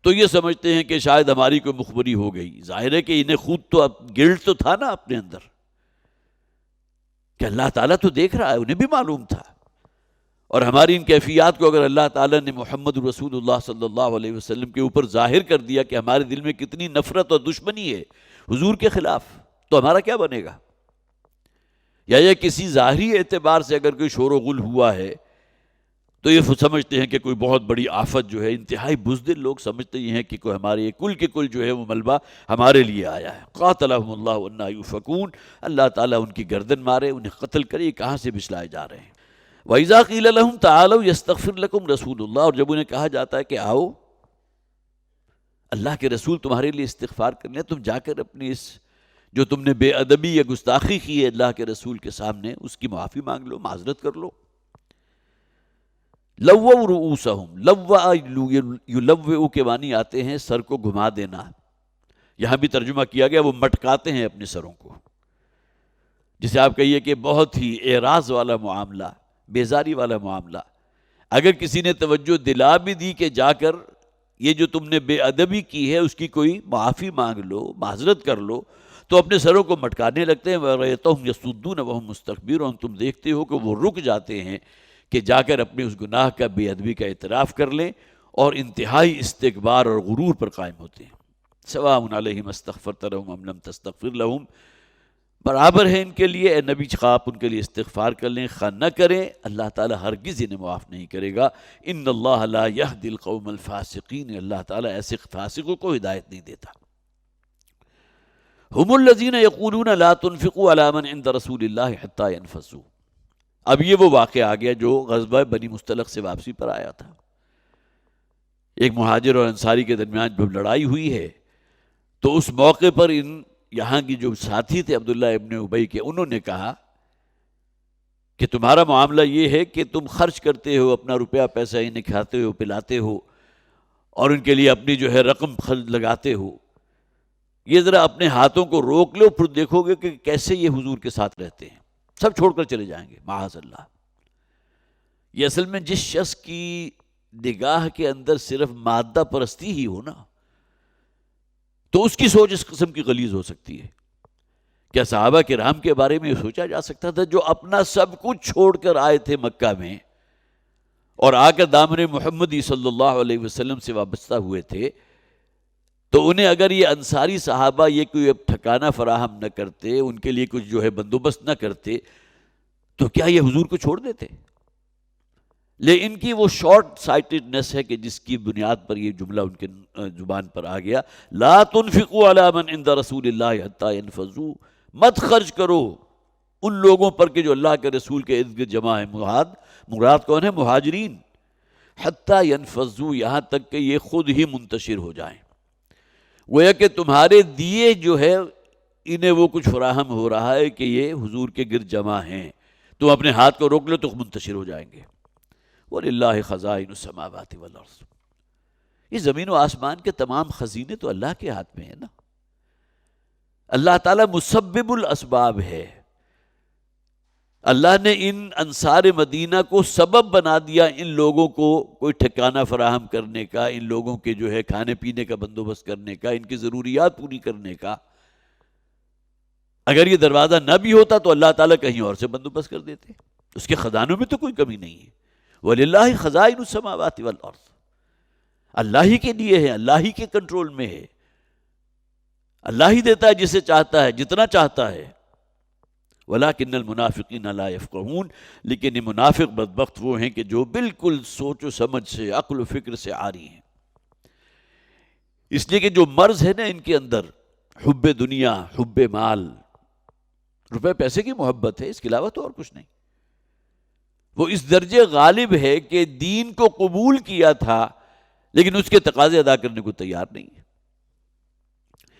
Speaker 2: تو یہ سمجھتے ہیں کہ شاید ہماری کوئی مخبری ہو گئی. ظاہر ہے کہ انہیں خود تو گلٹ تو تھا نا اپنے اندر کہ اللہ تعالیٰ تو دیکھ رہا ہے، انہیں بھی معلوم تھا. اور ہماری ان کیفیات کو اگر اللہ تعالیٰ نے محمد رسول اللہ صلی اللہ علیہ وسلم کے اوپر ظاہر کر دیا کہ ہمارے دل میں کتنی نفرت اور دشمنی ہے حضور کے خلاف، تو ہمارا کیا بنے گا؟ یا یہ کسی ظاہری اعتبار سے اگر کوئی شور و غل ہوا ہے تو یہ سمجھتے ہیں کہ کوئی بہت بڑی آفت جو ہے، انتہائی بزدل لوگ سمجھتے ہی ہیں کہ کوئی ہمارے کل کے کل جو ہے وہ ملبہ ہمارے لیے آیا ہے. قاتلہم اللہ انا یؤفکون، اللہ تعالیٰ ان کی گردن مارے، انہیں قتل کرے. یہ کہاں سے بچلائے جا رہے ہیں؟ وَإِذَا قِيلَ لَهُمْ تَعَالَوْا يَسْتَغْفِرْ لَكُمْ رَسُولُ اللَّهِ، اور جب انہیں کہا جاتا ہے کہ آؤ اللہ کے رسول تمہارے لیے استغفار کر لیں، تم جا کر اپنی اس جو تم نے بے ادبی یا گستاخی کی ہے اللہ کے رسول کے سامنے، اس کی معافی مانگ لو، معذرت کر لو. لَوَّوْا رُؤُوسَهُمْ، لَوَّا یُلَوِّئُ کے معنی آتے ہیں سر کو گھما دینا، یہاں بھی ترجمہ کیا گیا وہ مٹکاتے ہیں اپنے سروں کو، جسے آپ کہیے کہ بہت ہی اعراض والا معاملہ، بیزاری والا معاملہ. اگر کسی نے توجہ دلا بھی دی کہ جا کر یہ جو تم نے بے ادبی کی ہے اس کی کوئی معافی مانگ لو، معذرت کر لو، تو اپنے سروں کو مٹکانے لگتے ہیں. وَرَأَيْتَهُمْ يَصُدُّونَ وَهُمْ مُسْتَكْبِرُونَ، تم دیکھتے ہو کہ وہ رک جاتے ہیں کہ جا کر اپنے اس گناہ کا بے ادبی کا اعتراف کر لیں، اور انتہائی استکبار اور غرور پر قائم ہوتے ہیں. سواء علیہم استغفرت لہم ام لم تستغفر لہم، برابر ہے ان کے لیے اے نبی، خواہ آپ ان کے لیے استغفار کر لیں خواہ نہ کریں، اللہ تعالیٰ ہرگز انہیں معاف نہیں کرے گا. ان اللہ لا یہدی القوم الفاسقین، اللہ تعالیٰ ایسے فاسقوں کو ہدایت نہیں دیتا. ہم الذین یقولون لا تنفقوا علی من عند رسول اللہ حتی ینفضوا. اب یہ وہ واقعہ آ گیا جو غزوہ بنی مصطلق سے واپسی پر آیا تھا. ایک مہاجر اور انصاری کے درمیان جب لڑائی ہوئی ہے تو اس موقع پر ان یہاں کی جو ساتھی تھے عبداللہ ابن ابی کے، انہوں نے کہا کہ تمہارا معاملہ یہ ہے کہ تم خرچ کرتے ہو اپنا روپیہ پیسہ، انہیں کھاتے ہو پلاتے ہو اور ان کے لیے اپنی جو ہے رقم خرچ لگاتے ہو. یہ ذرا اپنے ہاتھوں کو روک لو، پھر دیکھو گے کہ کیسے یہ حضور کے ساتھ رہتے ہیں، سب چھوڑ کر چلے جائیں گے معاذ اللہ. یہ اصل میں جس شخص کی نگاہ کے اندر صرف مادہ پرستی ہی ہو نا، تو اس کی سوچ اس قسم کی غلیظ ہو سکتی ہے. کیا صحابہ کرام کے بارے میں یہ سوچا جا سکتا تھا جو اپنا سب کچھ چھوڑ کر آئے تھے مکہ میں اور آ کر دامن محمدی صلی اللہ علیہ وسلم سے وابستہ ہوئے تھے، تو انہیں اگر یہ انصاری صحابہ یہ کوئی اب ٹھکانہ فراہم نہ کرتے، ان کے لیے کچھ جو ہے بندوبست نہ کرتے، تو کیا یہ حضور کو چھوڑ دیتے؟ لیکن ان کی وہ شارٹ سائٹڈنس ہے کہ جس کی بنیاد پر یہ جملہ ان کے زبان پر آ گیا، لا تنفقوا علی من عند رسول اللہ حتی ینفضوا، مت خرچ کرو ان لوگوں پر کہ جو اللہ کے رسول کے ارد گرد جمع ہے. مراد کون ہے؟ مہاجرین. حتی ینفضوا، یہاں تک کہ یہ خود ہی منتشر ہو جائیں. گویا کہ تمہارے دیے جو ہے انہیں وہ کچھ فراہم ہو رہا ہے کہ یہ حضور کے گرد جمع ہیں، تم اپنے ہاتھ کو روک لو تو منتشر ہو جائیں گے۔ وَلِلَّهِ خَزَائِنُ السَّمَاوَاتِ وَالْأَرْضِ، یہ زمین و آسمان کے تمام خزینے تو اللہ کے ہاتھ میں ہیں نا۔ اللہ تعالیٰ مسبب الاسباب ہے۔ اللہ نے ان انصار مدینہ کو سبب بنا دیا، ان لوگوں کو کوئی ٹھکانہ فراہم کرنے کا، ان لوگوں کے جو ہے کھانے پینے کا بندوبست کرنے کا، ان کی ضروریات پوری کرنے کا۔ اگر یہ دروازہ نہ بھی ہوتا تو اللہ تعالیٰ کہیں اور سے بندوبست کر دیتے، اس کے خزانوں میں تو کوئی کمی نہیں ہے۔ وَلِلَّهِ خَزَائِنُ السَّمَاوَاتِ وَالْأَرْضِ، اللہ ہی کے لیے ہے، اللہ ہی کے کنٹرول میں ہے، اللہ ہی دیتا ہے جسے چاہتا ہے، جتنا چاہتا ہے۔ وَلَكِنَّ الْمُنَافِقِينَ لَا يَفْقَهُونَ، لیکن یہ منافق بدبخت وہ ہیں کہ جو بالکل سوچ و سمجھ سے، عقل و فکر سے عاری ہیں۔ اس لیے کہ جو مرض ہے نا ان کے اندر، حب دنیا، حب مال، روپے پیسے کی محبت ہے، اس کے علاوہ تو اور کچھ نہیں، وہ اس درجے غالب ہے کہ دین کو قبول کیا تھا لیکن اس کے تقاضے ادا کرنے کو تیار نہیں ہے۔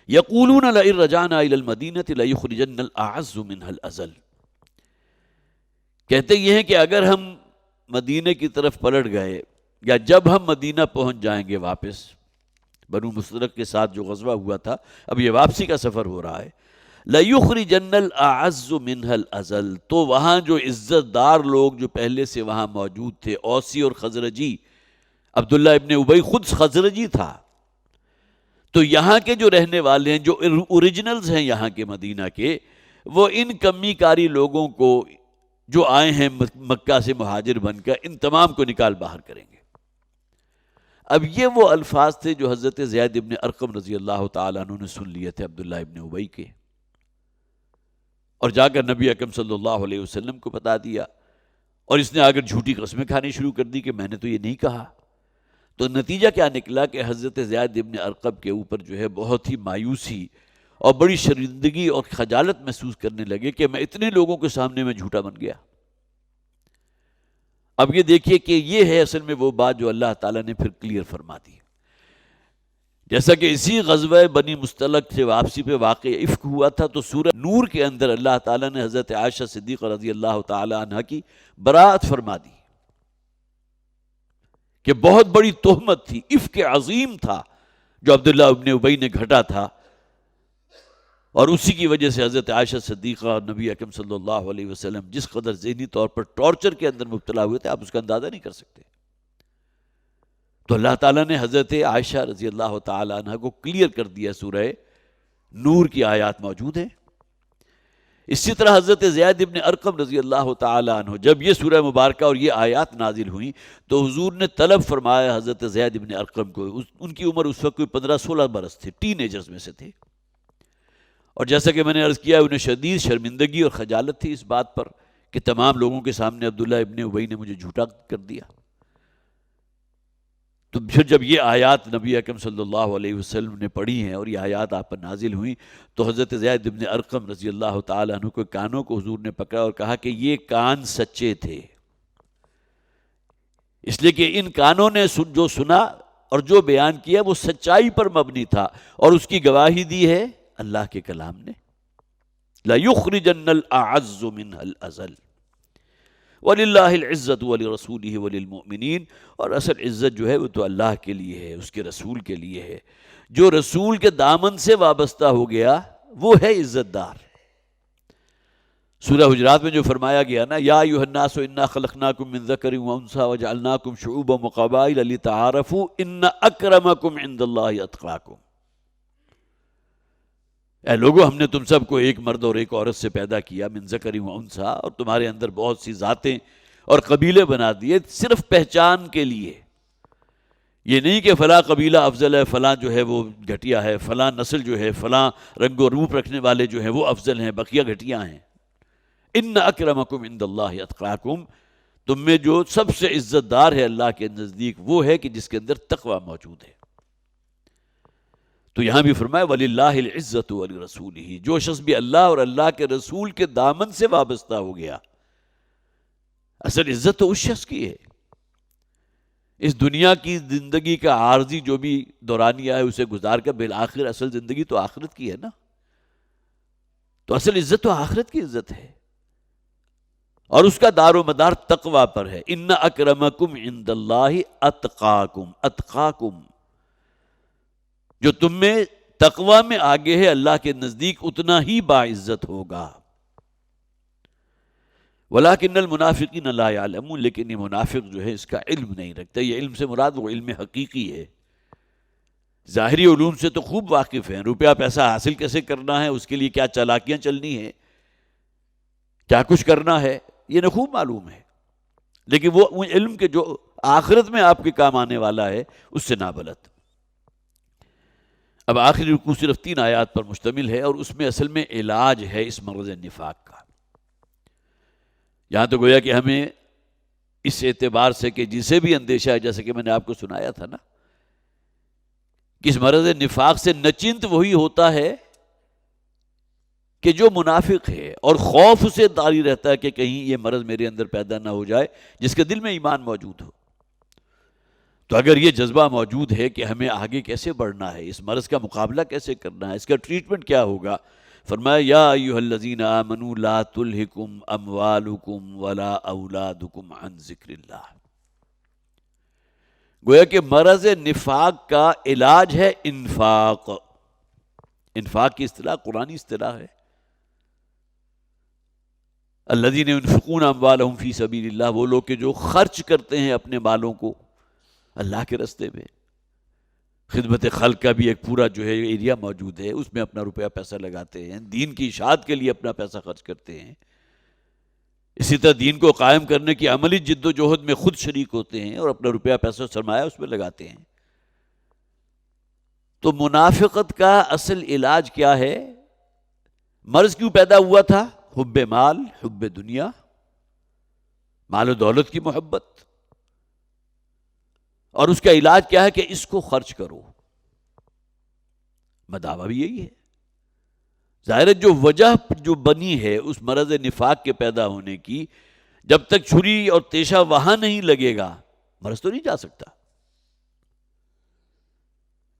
Speaker 2: یقولون لئن رجعنا الی المدینہ لیخرجن الاعز منها الاذل، کہتے یہ ہیں کہ اگر ہم مدینے کی طرف پلٹ گئے، یا جب ہم مدینہ پہنچ جائیں گے واپس، بنو مستلق کے ساتھ جو غزوہ ہوا تھا، اب یہ واپسی کا سفر ہو رہا ہے، لَيُخْرِجَنَّ الْأَعَزُّ مِنْهَا الْأَذَلُ، تو وہاں جو عزت دار لوگ جو پہلے سے وہاں موجود تھے، اوسی اور خزرجی، عبداللہ ابن ابی خود خزرجی تھا، تو یہاں کے جو رہنے والے ہیں، جو اوریجنلز ہیں یہاں کے مدینہ کے، وہ ان کمی کاری لوگوں کو جو آئے ہیں مکہ سے مہاجر بن کر، ان تمام کو نکال باہر کریں گے۔ اب یہ وہ الفاظ تھے جو حضرت زید ابن ارقم رضی اللہ تعالیٰ عنہ نے سن لیے تھے عبداللہ ابن ابی کے، اور جا کر نبی اکرم صلی اللہ علیہ وسلم کو بتا دیا، اور اس نے آگر جھوٹی قسمیں کھانی شروع کر دی کہ میں نے تو یہ نہیں کہا۔ تو نتیجہ کیا نکلا کہ حضرت زید ابن ارقم کے اوپر جو ہے بہت ہی مایوسی اور بڑی شرمندگی اور خجالت محسوس کرنے لگے کہ میں اتنے لوگوں کے سامنے میں جھوٹا بن گیا۔ اب یہ دیکھیے کہ یہ ہے اصل میں وہ بات جو اللہ تعالیٰ نے پھر کلیئر فرما دی، جیسا کہ اسی غزوہ بنی مستلق سے واپسی پہ واقع افک ہوا تھا، تو سورہ نور کے اندر اللہ تعالیٰ نے حضرت عائشہ صدیقہ رضی اللہ تعالیٰ عنہ کی براءت فرما دی کہ بہت بڑی تہمت تھی، افک عظیم تھا جو عبداللہ ابن ابی نے گھٹا تھا، اور اسی کی وجہ سے حضرت عائشہ صدیقہ اور نبی اکرم صلی اللہ علیہ وسلم جس قدر ذہنی طور پر ٹارچر کے اندر مبتلا ہوئے تھے، آپ اس کا اندازہ نہیں کر سکتے۔ تو اللہ تعالیٰ نے حضرت عائشہ رضی اللہ تعالیٰ عنہ کو کلیئر کر دیا، سورہ نور کی آیات موجود ہیں۔ اسی طرح حضرت زید ابن ارقم رضی اللہ تعالیٰ عنہ جب یہ سورہ مبارکہ اور یہ آیات نازل ہوئیں تو حضور نے طلب فرمایا حضرت زید ابن ارقم کو، ان کی عمر اس وقت کوئی 15-16 برس تھے، ٹین ایجرز میں سے تھے، اور جیسا کہ میں نے عرض کیا انہیں شدید شرمندگی اور خجالت تھی اس بات پر کہ تمام لوگوں کے سامنے عبداللہ ابن ابی نے مجھے جھوٹا کر دیا۔ تو پھر جب یہ آیات نبی اکرم صلی اللہ علیہ وسلم نے پڑھی ہیں اور یہ آیات آپ پر نازل ہوئیں تو حضرت زید ابن ارقم رضی اللہ تعالیٰ عنہ کے کانوں کو حضور نے پکڑا اور کہا کہ یہ کان سچے تھے، اس لیے کہ ان کانوں نے جو سنا اور جو بیان کیا وہ سچائی پر مبنی تھا، اور اس کی گواہی دی ہے اللہ کے کلام نے، لَيُخْرِجَنَّ الْأَعَزُّ مِنْهَا الْأَذَلُ وَلِلَّهِ الْعِزَّةُ وَلِرَسُولِهِ وَلِلْمُؤْمِنِينَ، اور اصل عزت جو ہے وہ تو اللہ کے لیے ہے، اس کے رسول کے لیے ہے، جو رسول کے دامن سے وابستہ ہو گیا وہ ہے عزت دار۔ سورہ حجرات میں جو فرمایا گیا نا، یا ایھا الناس انا خلقناکم من ذکر وانثی وجعلناکم شعوبا وقبائل لتعارفوا ان اکرمکم عند اللہ اتقاکم، اے لوگو ہم نے تم سب کو ایک مرد اور ایک عورت سے پیدا کیا، من ذکر و انثی، اور تمہارے اندر بہت سی ذاتیں اور قبیلے بنا دیے صرف پہچان کے لیے، یہ نہیں کہ فلاں قبیلہ افضل ہے، فلاں جو ہے وہ گھٹیا ہے، فلاں نسل جو ہے، فلاں رنگ و روپ رکھنے والے جو ہیں وہ افضل ہیں، بقیہ گھٹیا ہیں۔ ان اکرمکم عند اللہ اتقاکم، تم میں جو سب سے عزت دار ہے اللہ کے نزدیک وہ ہے کہ جس کے اندر تقوی موجود ہے۔ تو یہاں بھی فرمایا وَلِلَّهِ الْعِزَّةُ وَلِرَسُولِهِ، جو شخص بھی اللہ اور اللہ کے رسول کے دامن سے وابستہ ہو گیا، اصل عزت تو اس شخص کی ہے۔ اس دنیا کی زندگی کا عارضی جو بھی دورانیہ ہے اسے گزار کر بالآخر اصل زندگی تو آخرت کی ہے نا۔ تو اصل عزت تو آخرت کی عزت ہے، اور اس کا دار و مدار تقوی پر ہے. ان اکرمکم عند اللہ اتقاکم. اتقاکم، جو تم میں تقوی میں آگے ہے اللہ کے نزدیک اتنا ہی باعزت ہوگا. وَلَٰكِنَّ الْمُنَافِقِينَ لَا يَعْلَمُونَ، لیکن یہ منافق جو ہے اس کا علم نہیں رکھتے. یہ علم سے مراد وہ علم حقیقی ہے. ظاہری علوم سے تو خوب واقف ہیں، روپیہ پیسہ حاصل کیسے کرنا ہے، اس کے لیے کیا چالاکیاں چلنی ہیں، کیا کچھ کرنا ہے، یہ انہیں خوب معلوم ہے. لیکن وہ علم کے جو آخرت میں آپ کے کام آنے والا ہے اس سے نابلد. اب آخری رکوع صرف 3 آیات پر مشتمل ہے، اور اس میں اصل میں علاج ہے اس مرض نفاق کا. یہاں تو گویا کہ ہمیں اس اعتبار سے کہ جسے بھی اندیشہ ہے، جیسے کہ میں نے آپ کو سنایا تھا نا، کہ اس مرض نفاق سے نچنت وہی ہوتا ہے کہ جو منافق ہے، اور خوف اسے طاری رہتا ہے کہ کہیں یہ مرض میرے اندر پیدا نہ ہو جائے جس کے دل میں ایمان موجود ہو. تو اگر یہ جذبہ موجود ہے کہ ہمیں آگے کیسے بڑھنا ہے، اس مرض کا مقابلہ کیسے کرنا ہے، اس کا ٹریٹمنٹ کیا ہوگا، فرمایا یا ایھا الذین آمنوا لا تلہکم اموالکم ولا اولادکم عن ذکر اللہ. گویا کہ مرض نفاق کا علاج ہے انفاق. انفاق کی اصطلاح قرآنی اصطلاح ہے. الذین ينفقون اموالهم فی سبیل اللہ، وہ لوگ کہ جو خرچ کرتے ہیں اپنے مالوں کو اللہ کے راستے میں. خدمت خلق کا بھی ایک پورا جو ہے ایریا موجود ہے، اس میں اپنا روپیہ پیسہ لگاتے ہیں، دین کی اشاعت کے لیے اپنا پیسہ خرچ کرتے ہیں. اسی طرح دین کو قائم کرنے کی عملی جد و جہد میں خود شریک ہوتے ہیں اور اپنا روپیہ پیسہ سرمایہ اس میں لگاتے ہیں. تو منافقت کا اصل علاج کیا ہے؟ مرض کیوں پیدا ہوا تھا؟ حب مال، حب دنیا، مال و دولت کی محبت. اور اس کا علاج کیا ہے کہ اس کو خرچ کرو. مداوع بھی یہی ہے. ظاہر ہے جو وجہ جو بنی ہے اس مرض نفاق کے پیدا ہونے کی، جب تک چھری اور تیشہ وہاں نہیں لگے گا مرض تو نہیں جا سکتا.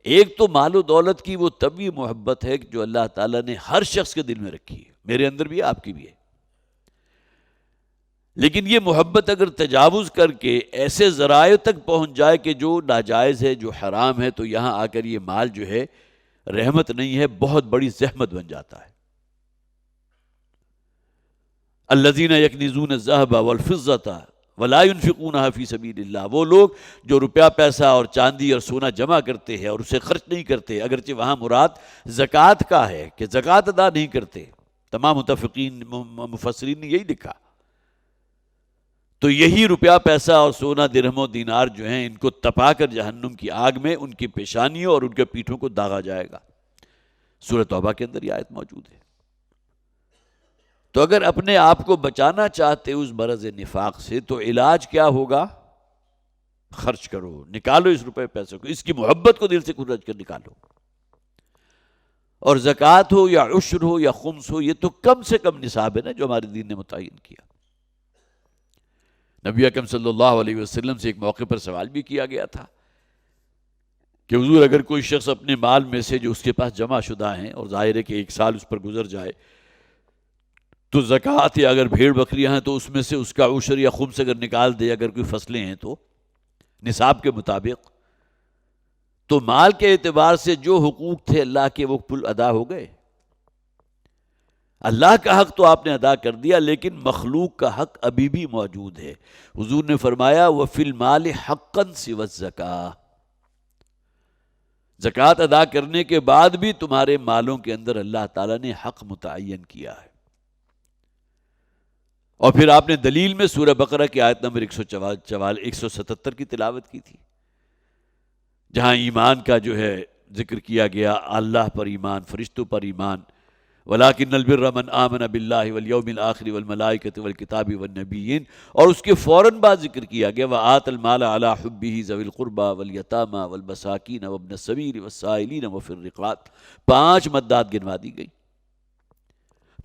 Speaker 2: ایک تو مال و دولت کی وہ طبعی محبت ہے جو اللہ تعالیٰ نے ہر شخص کے دل میں رکھی ہے، میرے اندر بھی ہے، آپ کی بھی ہے. لیکن یہ محبت اگر تجاوز کر کے ایسے ذرائع تک پہنچ جائے کہ جو ناجائز ہے، جو حرام ہے، تو یہاں آ کر یہ مال جو ہے رحمت نہیں ہے، بہت بڑی زحمت بن جاتا ہے. الذین یکنزون الذہب والفضة ولا ينفقونها فی سبیل اللہ، وہ لوگ جو روپیہ پیسہ اور چاندی اور سونا جمع کرتے ہیں اور اسے خرچ نہیں کرتے، اگرچہ وہاں مراد زکوٰۃ کا ہے کہ زکوٰۃ ادا نہیں کرتے. تمام مفسرین نے یہی لکھا. تو یہی روپیہ پیسہ اور سونا درہم و دینار جو ہیں، ان کو تپا کر جہنم کی آگ میں ان کی پیشانیوں اور ان کے پیٹھوں کو داغا جائے گا. سورہ توبہ کے اندر یہ آیت موجود ہے. تو اگر اپنے آپ کو بچانا چاہتے اس مرض نفاق سے تو علاج کیا ہوگا؟ خرچ کرو، نکالو اس روپے پیسے کو، اس کی محبت کو دل سے خرچ کر نکالو. اور زکوٰۃ ہو یا عشر ہو یا خمس ہو، یہ تو کم سے کم نصاب ہے نا جو ہمارے دین نے متعین کیا. نبی اکرم صلی اللہ علیہ وسلم سے ایک موقع پر سوال بھی کیا گیا تھا کہ حضور اگر کوئی شخص اپنے مال میں سے جو اس کے پاس جمع شدہ ہیں، اور ظاہر ہے کہ 1 سال اس پر گزر جائے، تو زکوٰۃ یا اگر بھیڑ بکریاں ہیں تو اس میں سے اس کا عشر یا خمس اگر نکال دے، اگر کوئی فصلیں ہیں تو نصاب کے مطابق، تو مال کے اعتبار سے جو حقوق تھے اللہ کے وہ کل ادا ہو گئے. اللہ کا حق تو آپ نے ادا کر دیا، لیکن مخلوق کا حق ابھی بھی موجود ہے. حضور نے فرمایا وَفِي الْمَالِ حَقًّا سِوَى الزَّكَاةِ، زکوٰۃ ادا کرنے کے بعد بھی تمہارے مالوں کے اندر اللہ تعالیٰ نے حق متعین کیا ہے. اور پھر آپ نے دلیل میں سورہ بقرہ کی آیت نمبر 177 کی تلاوت کی تھی، جہاں ایمان کا جو ہے ذکر کیا گیا، اللہ پر ایمان، فرشتوں پر ایمان. وَلَٰكِنَّ الْبِرَّ مَنْ آمَنَ بِاللَّهِ وَالْيَوْمِ الْآخِرِ وَالْمَلَائِكَةِ وَالْكِتَابِ وَالنَّبِيِّينَ، اور اس کے فوراً بعد ذکر کیا گیا وَآتَى الْمَالَ عَلَىٰ حُبِّهِ ذَوِي الْقُرْبَىٰ وَالْيَتَامَىٰ وَالْمَسَاكِينَ وَابْنَ السَّبِيلِ وَالسَّائِلِينَ وَفِي الرِّقَابِ، 5 مدات گنوا دی گئی.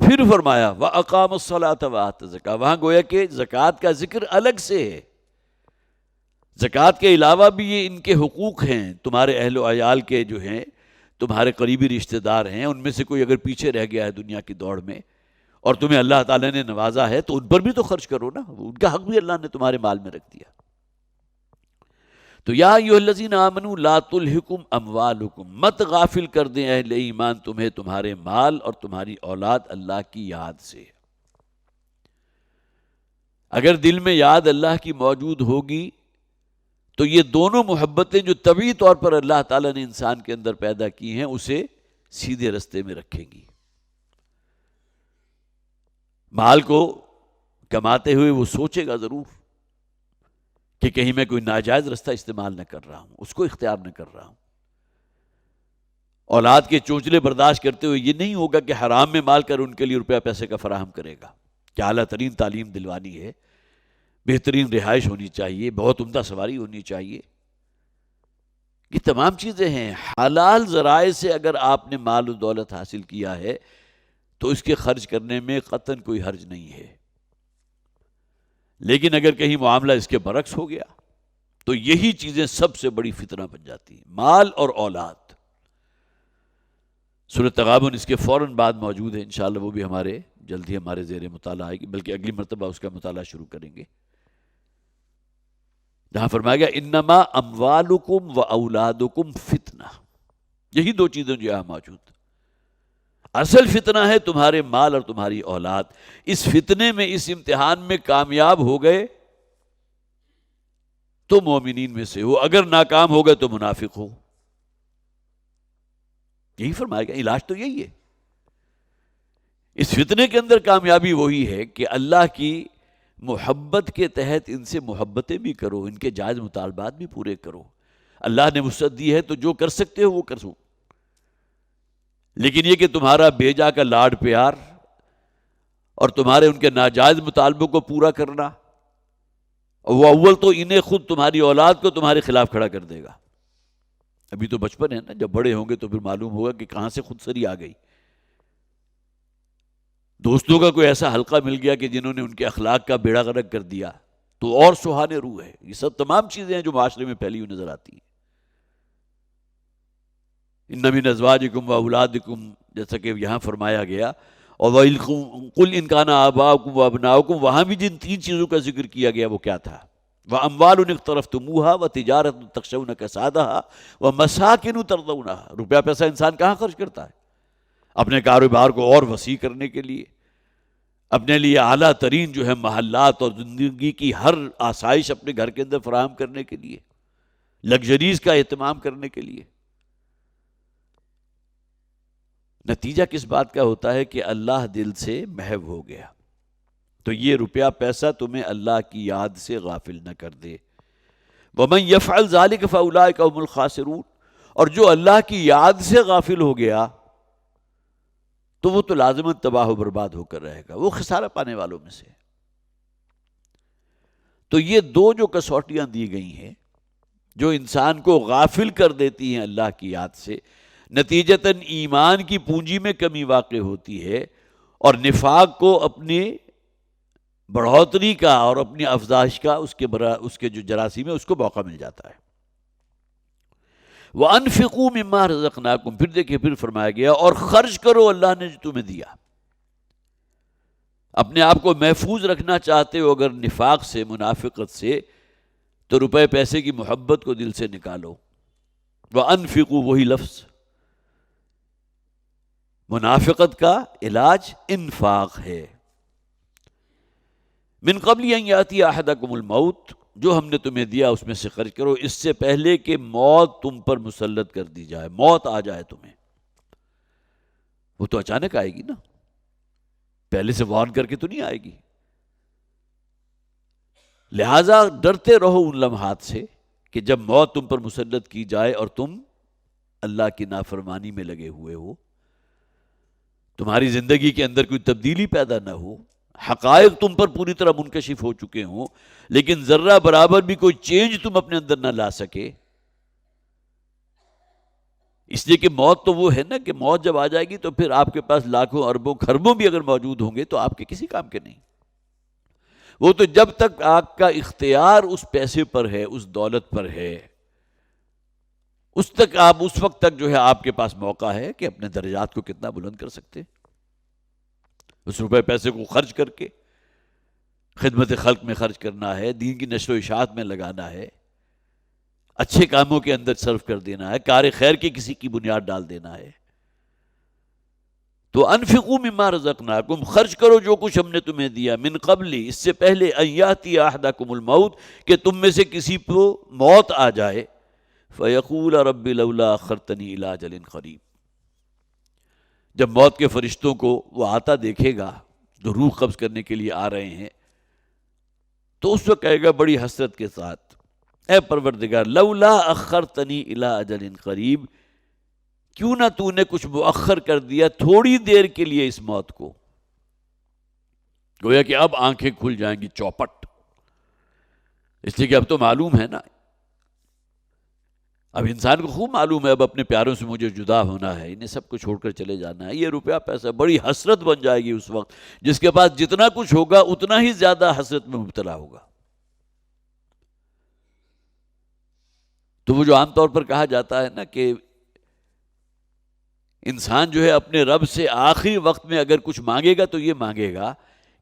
Speaker 2: پھر فرمایا وَأَقَامَ الصَّلَاةَ وَآتَى الزَّكَاةَ، وہاں گویا کہ زکوٰۃ کا ذکر الگ سے ہے. زکوٰۃ کے علاوہ بھی یہ ان کے حقوق ہیں، تمہارے اہل و عیال کے جو ہیں تمہارے قریبی رشتہ دار ہیں، ان میں سے کوئی اگر پیچھے رہ گیا ہے دنیا کی دوڑ میں اور تمہیں اللہ تعالیٰ نے نوازا ہے تو ان پر بھی تو خرچ کرو نا، ان کا حق بھی اللہ نے تمہارے مال میں رکھ دیا۔ تو یا ایھا الذین آمنوا لا تلہکم اموالکم، مت غافل کر دیں اہل ایمان تمہیں تمہارے مال اور تمہاری اولاد اللہ کی یاد سے۔ اگر دل میں یاد اللہ کی موجود ہوگی تو یہ دونوں محبتیں جو طبعی طور پر اللہ تعالیٰ نے انسان کے اندر پیدا کی ہیں اسے سیدھے رستے میں رکھیں گی۔ مال کو کماتے ہوئے وہ سوچے گا ضرور کہ کہیں میں کوئی ناجائز رستہ استعمال نہ کر رہا ہوں، اس کو اختیار نہ کر رہا ہوں۔ اولاد کے چونچلے برداشت کرتے ہوئے یہ نہیں ہوگا کہ حرام میں مال کر ان کے لیے روپیہ پیسے کا فراہم کرے گا کہ اعلیٰ ترین تعلیم دلوانی ہے، بہترین رہائش ہونی چاہیے، بہت عمدہ سواری ہونی چاہیے۔ یہ تمام چیزیں ہیں۔ حلال ذرائع سے اگر آپ نے مال و دولت حاصل کیا ہے تو اس کے خرچ کرنے میں قطعاً کوئی حرج نہیں ہے، لیکن اگر کہیں معاملہ اس کے برعکس ہو گیا تو یہی چیزیں سب سے بڑی فتنہ بن جاتی ہیں، مال اور اولاد۔ سورۃ تغابن اس کے فوراً بعد موجود ہے، انشاءاللہ وہ بھی جلد ہی ہمارے زیر مطالعہ آئے گی، بلکہ اگلی مرتبہ اس کا مطالعہ شروع کریں گے، جہاں فرمایا گیا انما اموالکم و اولادکم فتنہ۔ یہی دو چیزیں جو یہاں موجود، اصل فتنہ ہے تمہارے مال اور تمہاری اولاد۔ اس فتنے میں، اس امتحان میں کامیاب ہو گئے تو مومنین میں سے ہو، اگر ناکام ہو گئے تو منافق ہو۔ یہی فرمایا گیا، علاج تو یہی ہے۔ اس فتنے کے اندر کامیابی وہی ہے کہ اللہ کی محبت کے تحت ان سے محبتیں بھی کرو، ان کے جائز مطالبات بھی پورے کرو۔ اللہ نے وسعت دی ہے تو جو کر سکتے ہو وہ کرو، لیکن یہ کہ تمہارا بیجا کا لاڈ پیار اور تمہارے ان کے ناجائز مطالبوں کو پورا کرنا، وہ اول تو انہیں خود تمہاری اولاد کو تمہارے خلاف کھڑا کر دے گا۔ ابھی تو بچپن ہے نا، جب بڑے ہوں گے تو پھر معلوم ہوگا کہ کہاں سے خود سری آ گئی۔ دوستوں کا کوئی ایسا حلقہ مل گیا کہ جنہوں نے ان کے اخلاق کا بیڑا غرق کر دیا تو اور سہانے روح ہے۔ یہ سب تمام چیزیں ہیں جو معاشرے میں پھیلی ہوئی نظر آتی ہیں۔ ان من ازواجکم و اولادکم، جیسا کہ یہاں فرمایا گیا، اور قل ان کان آباؤکم و ابناؤکم، وہاں بھی جن تین چیزوں کا ذکر کیا گیا وہ کیا تھا؟ وَأَمْوَالٌ اقْتَرَفْتُمُوهَا وَتِجَارَةٌ تَخْشَوْنَ كَسَادَهَا وَمَسَاكِنُ تَرْضَوْنَهَا۔ روپیہ پیسہ انسان کہاں خرچ کرتا ہے؟ اپنے کاروبار کو اور وسیع کرنے کے لیے، اپنے لیے اعلیٰ ترین جو ہے محلات اور زندگی کی ہر آسائش اپنے گھر کے اندر فراہم کرنے کے لیے، لگژریز کا اہتمام کرنے کے لیے۔ نتیجہ کس بات کا ہوتا ہے کہ اللہ دل سے محو ہو گیا، تو یہ روپیہ پیسہ تمہیں اللہ کی یاد سے غافل نہ کر دے۔ وَمَنْ يَفْعَلْ ذَلِكَ فَأُولَٰئِكَ هُمُ الْخَاسِرُونَ، اور جو اللہ کی یاد سے غافل ہو گیا تو وہ تو لازماً تباہ و برباد ہو کر رہے گا، وہ خسارہ پانے والوں میں سے۔ تو یہ دو جو کسوٹیاں دی گئی ہیں جو انسان کو غافل کر دیتی ہیں اللہ کی یاد سے، نتیجتاً ایمان کی پونجی میں کمی واقع ہوتی ہے اور نفاق کو اپنی بڑھوتری کا اور اپنی افزائش کا اس کے جو جراثیم ہے اس کو موقع مل جاتا ہے۔ وَأَنفِقُوا مِمَّا رَزَقْنَاكُمْ، پھر دیکھیں پھر فرمایا گیا اور خرچ کرو اللہ نے جو تمہیں دیا۔ اپنے آپ کو محفوظ رکھنا چاہتے ہو اگر نفاق سے، منافقت سے، تو روپے پیسے کی محبت کو دل سے نکالو۔ وَأَنفِقُوا، وہی لفظ، منافقت کا علاج انفاق ہے۔ من قبل ان یاتی احدکم الموت، جو ہم نے تمہیں دیا اس میں سے خرچ کرو، اس سے پہلے کہ موت تم پر مسلط کر دی جائے، موت آ جائے تمہیں۔ وہ تو اچانک آئے گی نا، پہلے سے وارن کر کے تو نہیں آئے گی۔ لہذا ڈرتے رہو ان لمحات سے کہ جب موت تم پر مسلط کی جائے اور تم اللہ کی نافرمانی میں لگے ہوئے ہو، تمہاری زندگی کے اندر کوئی تبدیلی پیدا نہ ہو، حقائق تم پر پوری طرح منکشف ہو چکے ہوں لیکن ذرہ برابر بھی کوئی چینج تم اپنے اندر نہ لا سکے۔ اس لیے کہ موت تو وہ ہے نا کہ موت جب آ جائے گی تو پھر آپ کے پاس لاکھوں اربوں خربوں بھی اگر موجود ہوں گے تو آپ کے کسی کام کے نہیں۔ وہ تو جب تک آپ کا اختیار اس پیسے پر ہے، اس دولت پر ہے، اس وقت تک جو ہے آپ کے پاس موقع ہے کہ اپنے درجات کو کتنا بلند کر سکتے ہیں. اس روپے پیسے کو خرچ کر کے خدمت خلق میں خرچ کرنا ہے، دین کی نشر و اشاعت میں لگانا ہے، اچھے کاموں کے اندر صرف کر دینا ہے، کار خیر کی کسی کی بنیاد ڈال دینا ہے. تو انفقوا مما رزقناکم، خرچ کرو جو کچھ ہم نے تمہیں دیا، من قبل، اس سے پہلے، ان یاتی احدکم الموت، کہ تم میں سے کسی کو موت آ جائے، فیقول رب لولا اخرتنی الی اجل قریب. جب موت کے فرشتوں کو وہ آتا دیکھے گا جو روح قبض کرنے کے لیے آ رہے ہیں، تو اس وقت کہے گا بڑی حسرت کے ساتھ، اے پروردگار لولا اخرتنی الی اجل قریب، کیوں نہ تو نے کچھ مؤخر کر دیا تھوڑی دیر کے لیے اس موت کو. گویا کہ اب آنکھیں کھل جائیں گی چوپٹ، اس لیے کہ اب تو معلوم ہے نا، اب انسان کو خوب معلوم ہے اب اپنے پیاروں سے مجھے جدا ہونا ہے، انہیں سب کو چھوڑ کر چلے جانا ہے. یہ روپیہ پیسہ بڑی حسرت بن جائے گی اس وقت. جس کے پاس جتنا کچھ ہوگا اتنا ہی زیادہ حسرت میں مبتلا ہوگا. تو وہ جو عام طور پر کہا جاتا ہے نا کہ انسان جو ہے اپنے رب سے آخری وقت میں اگر کچھ مانگے گا تو یہ مانگے گا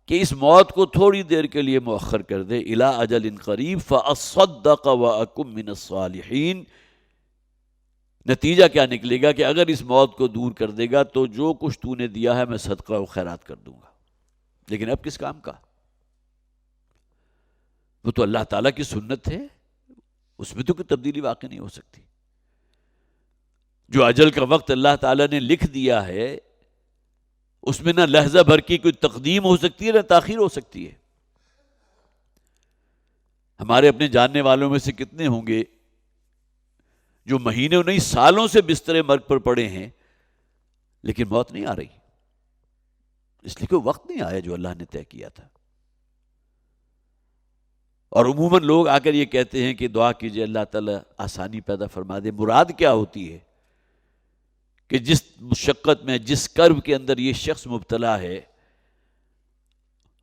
Speaker 2: کہ اس موت کو تھوڑی دیر کے لیے مؤخر کر دے، الی اجل قریب فاصدق واکن من الصالحین. نتیجہ کیا نکلے گا کہ اگر اس موت کو دور کر دے گا تو جو کچھ تو نے دیا ہے میں صدقہ و خیرات کر دوں گا. لیکن اب کس کام کا؟ وہ تو اللہ تعالیٰ کی سنت ہے، اس میں تو کوئی تبدیلی واقع نہیں ہو سکتی. جو اجل کا وقت اللہ تعالیٰ نے لکھ دیا ہے اس میں نہ لحظہ بھر کی کوئی تقدیم ہو سکتی ہے نہ تاخیر ہو سکتی ہے. ہمارے اپنے جاننے والوں میں سے کتنے ہوں گے جو مہینوں نہیں سالوں سے بستر مرگ پر پڑے ہیں لیکن موت نہیں آ رہی، اس لیے کوئی وقت نہیں آیا جو اللہ نے طے کیا تھا. اور عموماً لوگ آ کر یہ کہتے ہیں کہ دعا کیجئے اللہ تعالیٰ آسانی پیدا فرما دے. مراد کیا ہوتی ہے کہ جس مشقت میں، جس کرب کے اندر یہ شخص مبتلا ہے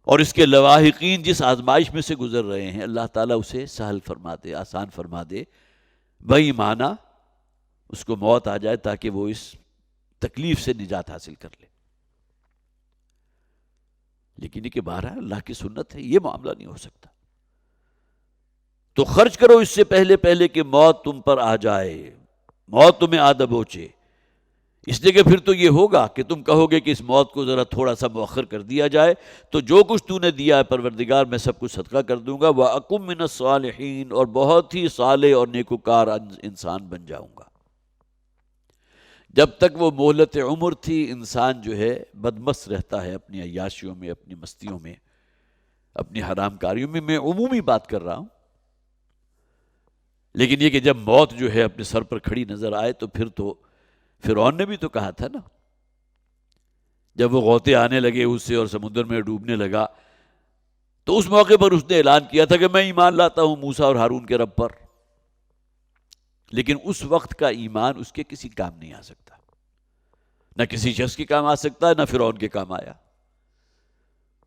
Speaker 2: اور اس کے لواحقین جس آزمائش میں سے گزر رہے ہیں، اللہ تعالیٰ اسے سہل فرما دے، آسان فرما دے. وہی معنی اس کو موت آ جائے تاکہ وہ اس تکلیف سے نجات حاصل کر لے. لیکن یہ کہ بہرحال اللہ کی سنت ہے، یہ معاملہ نہیں ہو سکتا. تو خرچ کرو اس سے پہلے کہ موت تم پر آ جائے، موت تمہیں آ دبوچے. اس لیے کہ پھر تو یہ ہوگا کہ تم کہو گے کہ اس موت کو ذرا تھوڑا سا مؤخر کر دیا جائے تو جو کچھ تو نے دیا ہے پروردگار میں سب کچھ صدقہ کر دوں گا. وَأَكُن مِّنَ الصَّالِحِينَ، اور بہت ہی صالح اور نیکوکار انسان بن جاؤں گا. جب تک وہ مہلت عمر تھی انسان جو ہے بدمست رہتا ہے اپنی عیاشیوں میں، اپنی مستیوں میں، اپنی حرام کاریوں میں. میں عمومی بات کر رہا ہوں. لیکن یہ کہ جب موت جو ہے اپنے سر پر کھڑی نظر آئے تو پھر تو فرعون نے بھی تو کہا تھا نا، جب وہ غوطے آنے لگے اس سے اور سمندر میں ڈوبنے لگا تو اس موقع پر اس نے اعلان کیا تھا کہ میں ایمان لاتا ہوں موسیٰ اور ہارون کے رب پر. لیکن اس وقت کا ایمان اس کے کسی کام نہیں آ سکتا، نہ کسی شخص کے کام آ سکتا ہے، نہ فرعون کے کام آیا.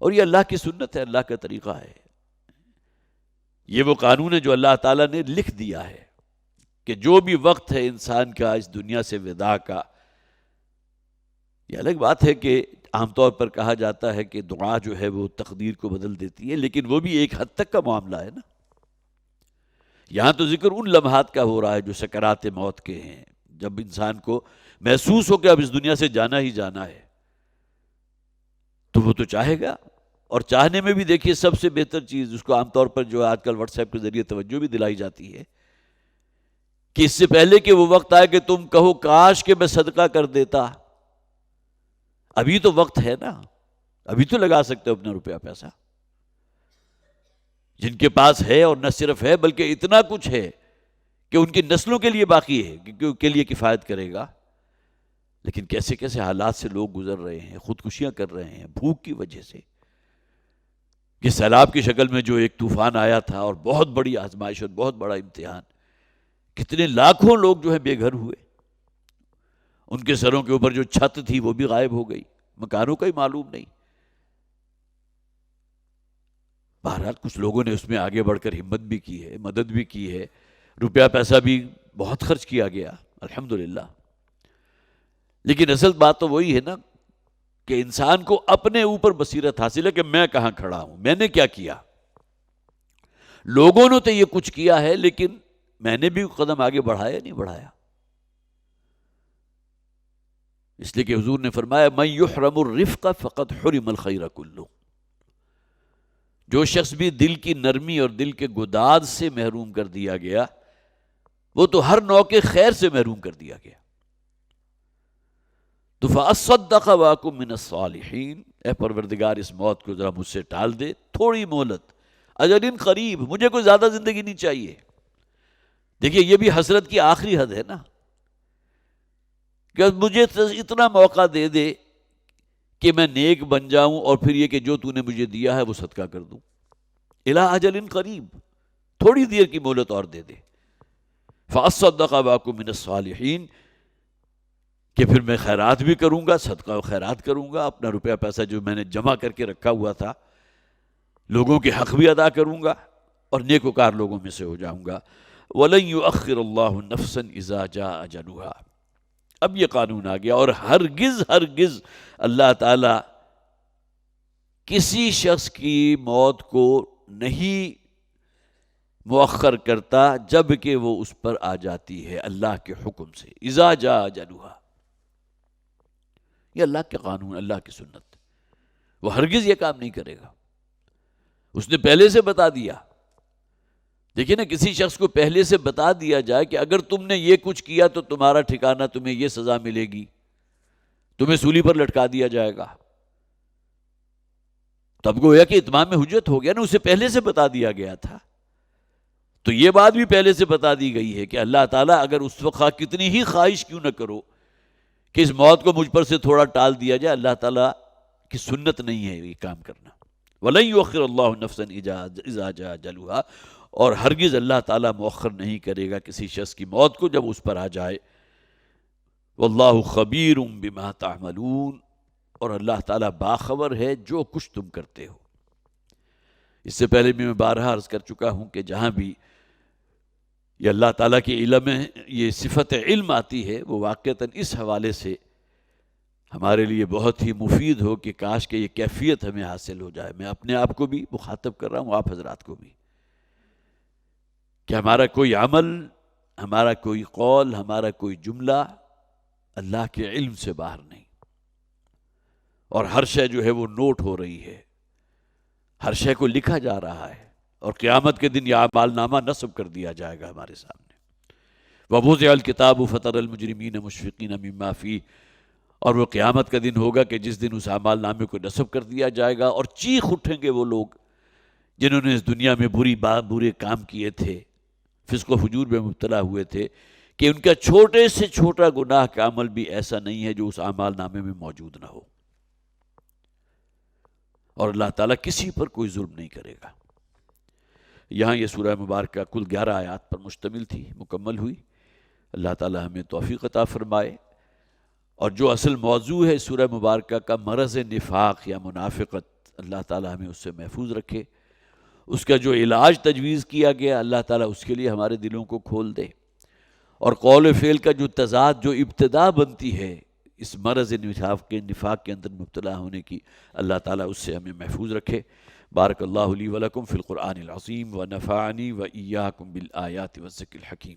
Speaker 2: اور یہ اللہ کی سنت ہے، اللہ کا طریقہ ہے. یہ وہ قانون ہے جو اللہ تعالیٰ نے لکھ دیا ہے کہ جو بھی وقت ہے انسان کا اس دنیا سے وداع کا. یہ الگ بات ہے کہ عام طور پر کہا جاتا ہے کہ دعا جو ہے وہ تقدیر کو بدل دیتی ہے، لیکن وہ بھی ایک حد تک کا معاملہ ہے نا. یہاں تو ذکر ان لمحات کا ہو رہا ہے جو سکرات موت کے ہیں، جب انسان کو محسوس ہو کہ اب اس دنیا سے جانا ہی جانا ہے تو وہ تو چاہے گا. اور چاہنے میں بھی دیکھیے سب سے بہتر چیز اس کو عام طور پر جو آج کل واٹس ایپ کے ذریعے توجہ بھی دلائی جاتی ہے کہ اس سے پہلے کہ وہ وقت آئے کہ تم کہو کاش کہ میں صدقہ کر دیتا، ابھی تو وقت ہے نا، ابھی تو لگا سکتے ہو اپنا روپیہ پیسہ. جن کے پاس ہے اور نہ صرف ہے بلکہ اتنا کچھ ہے کہ ان کی نسلوں کے لیے باقی ہے، کیونکہ ان کے لیے کفایت کرے گا. لیکن کیسے کیسے حالات سے لوگ گزر رہے ہیں، خودکشیاں کر رہے ہیں بھوک کی وجہ سے. یہ سیلاب کی شکل میں جو ایک طوفان آیا تھا اور بہت بڑی آزمائش اور بہت بڑا امتحان، کتنے لاکھوں لوگ جو ہیں بے گھر ہوئے، ان کے سروں کے اوپر جو چھت تھی وہ بھی غائب ہو گئی، مکانوں کا ہی معلوم نہیں. بہرحال کچھ لوگوں نے اس میں آگے بڑھ کر ہمت بھی کی ہے، مدد بھی کی ہے، روپیہ پیسہ بھی بہت خرچ کیا گیا الحمدللہ، لیکن اصل بات تو وہی ہے نا کہ انسان کو اپنے اوپر بصیرت حاصل ہے کہ میں کہاں کھڑا ہوں، میں نے کیا کیا۔ لوگوں نے تو یہ کچھ کیا ہے لیکن میں نے بھی قدم آگے بڑھایا نہیں بڑھایا۔ اس لیے کہ حضور نے فرمایا من یحرم الرفق فقد حرم الخیر کلہ، جو شخص بھی دل کی نرمی اور دل کے گداز سے محروم کر دیا گیا وہ تو ہر نوع کے خیر سے محروم کر دیا گیا۔ تو فَأَصَّدَّقَ وَأَكُن مِّنَ الصَّالِحِينَ، اے پروردگار اس موت کو ذرا مجھ سے ٹال دے، تھوڑی مہلت، اجل قریب، مجھے کوئی زیادہ زندگی نہیں چاہیے۔ دیکھیے یہ بھی حسرت کی آخری حد ہے نا، کہ مجھے اتنا موقع دے دے کہ میں نیک بن جاؤں اور پھر یہ کہ جو تو نے مجھے دیا ہے وہ صدقہ کر دوں۔ الی اجل قریب، تھوڑی دیر کی مہلت اور دے دے۔ فَأَصَّدَّقَ وَأَكُن مِّنَ الصَّالِحِينَ، کہ پھر میں خیرات بھی کروں گا، صدقہ و خیرات کروں گا، اپنا روپیہ پیسہ جو میں نے جمع کر کے رکھا ہوا تھا لوگوں کے حق بھی ادا کروں گا اور نیکوکار لوگوں میں سے ہو جاؤں گا۔ وَلَن يُؤَخِّرَ اللَّهُ نَفْسًا إِذَا جَاءَ أَجَلُهَا، اب یہ قانون آ گیا، اور ہرگز اللہ تعالی کسی شخص کی موت کو نہیں مؤخر کرتا جب کہ وہ اس پر آ جاتی ہے اللہ کے حکم سے۔ اذا جاء اجلها، یہ اللہ کے قانون، اللہ کی سنت، وہ ہرگز یہ کام نہیں کرے گا، اس نے پہلے سے بتا دیا۔ دیکھیں نا، کسی شخص کو پہلے سے بتا دیا جائے کہ اگر تم نے یہ کچھ کیا تو تمہارا ٹھکانہ، تمہیں یہ سزا ملے گی، تمہیں سولی پر لٹکا دیا جائے گا، تب گویا کہ اتمام حجت ہو گیا نا، اسے پہلے سے بتا دیا گیا تھا۔ تو یہ بات بھی پہلے سے بتا دی گئی ہے کہ اللہ تعالیٰ اگر اس وقت کتنی ہی خواہش کیوں نہ کرو کہ اس موت کو مجھ پر سے تھوڑا ٹال دیا جائے، اللہ تعالیٰ کی سنت نہیں ہے یہ کام کرنا۔ وَلَن يُؤَخِّرَ اللَّهُ نَفْسًا إِذَا جَاءَ أَجَلُهَا، اور ہرگز اللہ تعالیٰ مؤخر نہیں کرے گا کسی شخص کی موت کو جب اس پر آ جائے۔ وَاللَّهُ خَبِيرٌ بِمَا تَعْمَلُونَ، اور اللہ تعالیٰ باخبر ہے جو کچھ تم کرتے ہو۔ اس سے پہلے بھی میں بارہا عرض کر چکا ہوں کہ جہاں بھی یہ اللہ تعالیٰ کے علم ہے، یہ صفت علم آتی ہے، وہ واقعتاً اس حوالے سے ہمارے لیے بہت ہی مفید ہو کہ کاش کہ یہ کیفیت ہمیں حاصل ہو جائے۔ میں اپنے آپ کو بھی مخاطب کر رہا ہوں، آپ حضرات کو بھی، کہ ہمارا کوئی عمل، ہمارا کوئی قول، ہمارا کوئی جملہ اللہ کے علم سے باہر نہیں، اور ہر شے جو ہے وہ نوٹ ہو رہی ہے، ہر شے کو لکھا جا رہا ہے، اور قیامت کے دن یہ اعمال نامہ نصب کر دیا جائے گا ہمارے سامنے۔ وَوُضِعَ الْكِتَابُ فَتَرَى الْمُجْرِمِينَ مُشْفِقِينَ مِمَّا فِيهِ، اور وہ قیامت کا دن ہوگا کہ جس دن اس اعمال نامے کو نصب کر دیا جائے گا، اور چیخ اٹھیں گے وہ لوگ جنہوں نے اس دنیا میں برے کام کیے تھے، فسق و فجور میں مبتلا ہوئے تھے، کہ ان کا چھوٹے سے چھوٹا گناہ کا عمل بھی ایسا نہیں ہے جو اس اعمال نامے میں موجود نہ ہو، اور اللہ تعالیٰ کسی پر کوئی ظلم نہیں کرے گا۔ یہاں یہ سورہ مبارکہ کل 11 آیات پر مشتمل تھی، مکمل ہوئی۔ اللہ تعالیٰ ہمیں توفیق عطا فرمائے، اور جو اصل موضوع ہے سورہ مبارکہ کا، مرض نفاق یا منافقت، اللہ تعالیٰ ہمیں اس سے محفوظ رکھے۔ اس کا جو علاج تجویز کیا گیا، اللہ تعالیٰ اس کے لیے ہمارے دلوں کو کھول دے، اور قول و فعل کا جو تضاد، جو ابتدا بنتی ہے اس مرض نفاق کے اندر مبتلا ہونے کی، اللہ تعالیٰ اس سے ہمیں محفوظ رکھے۔ بارک اللہ لی ولکم فی القرآن العظیم ونفعنی وإیاکم بالآیات والذکر الحکیم۔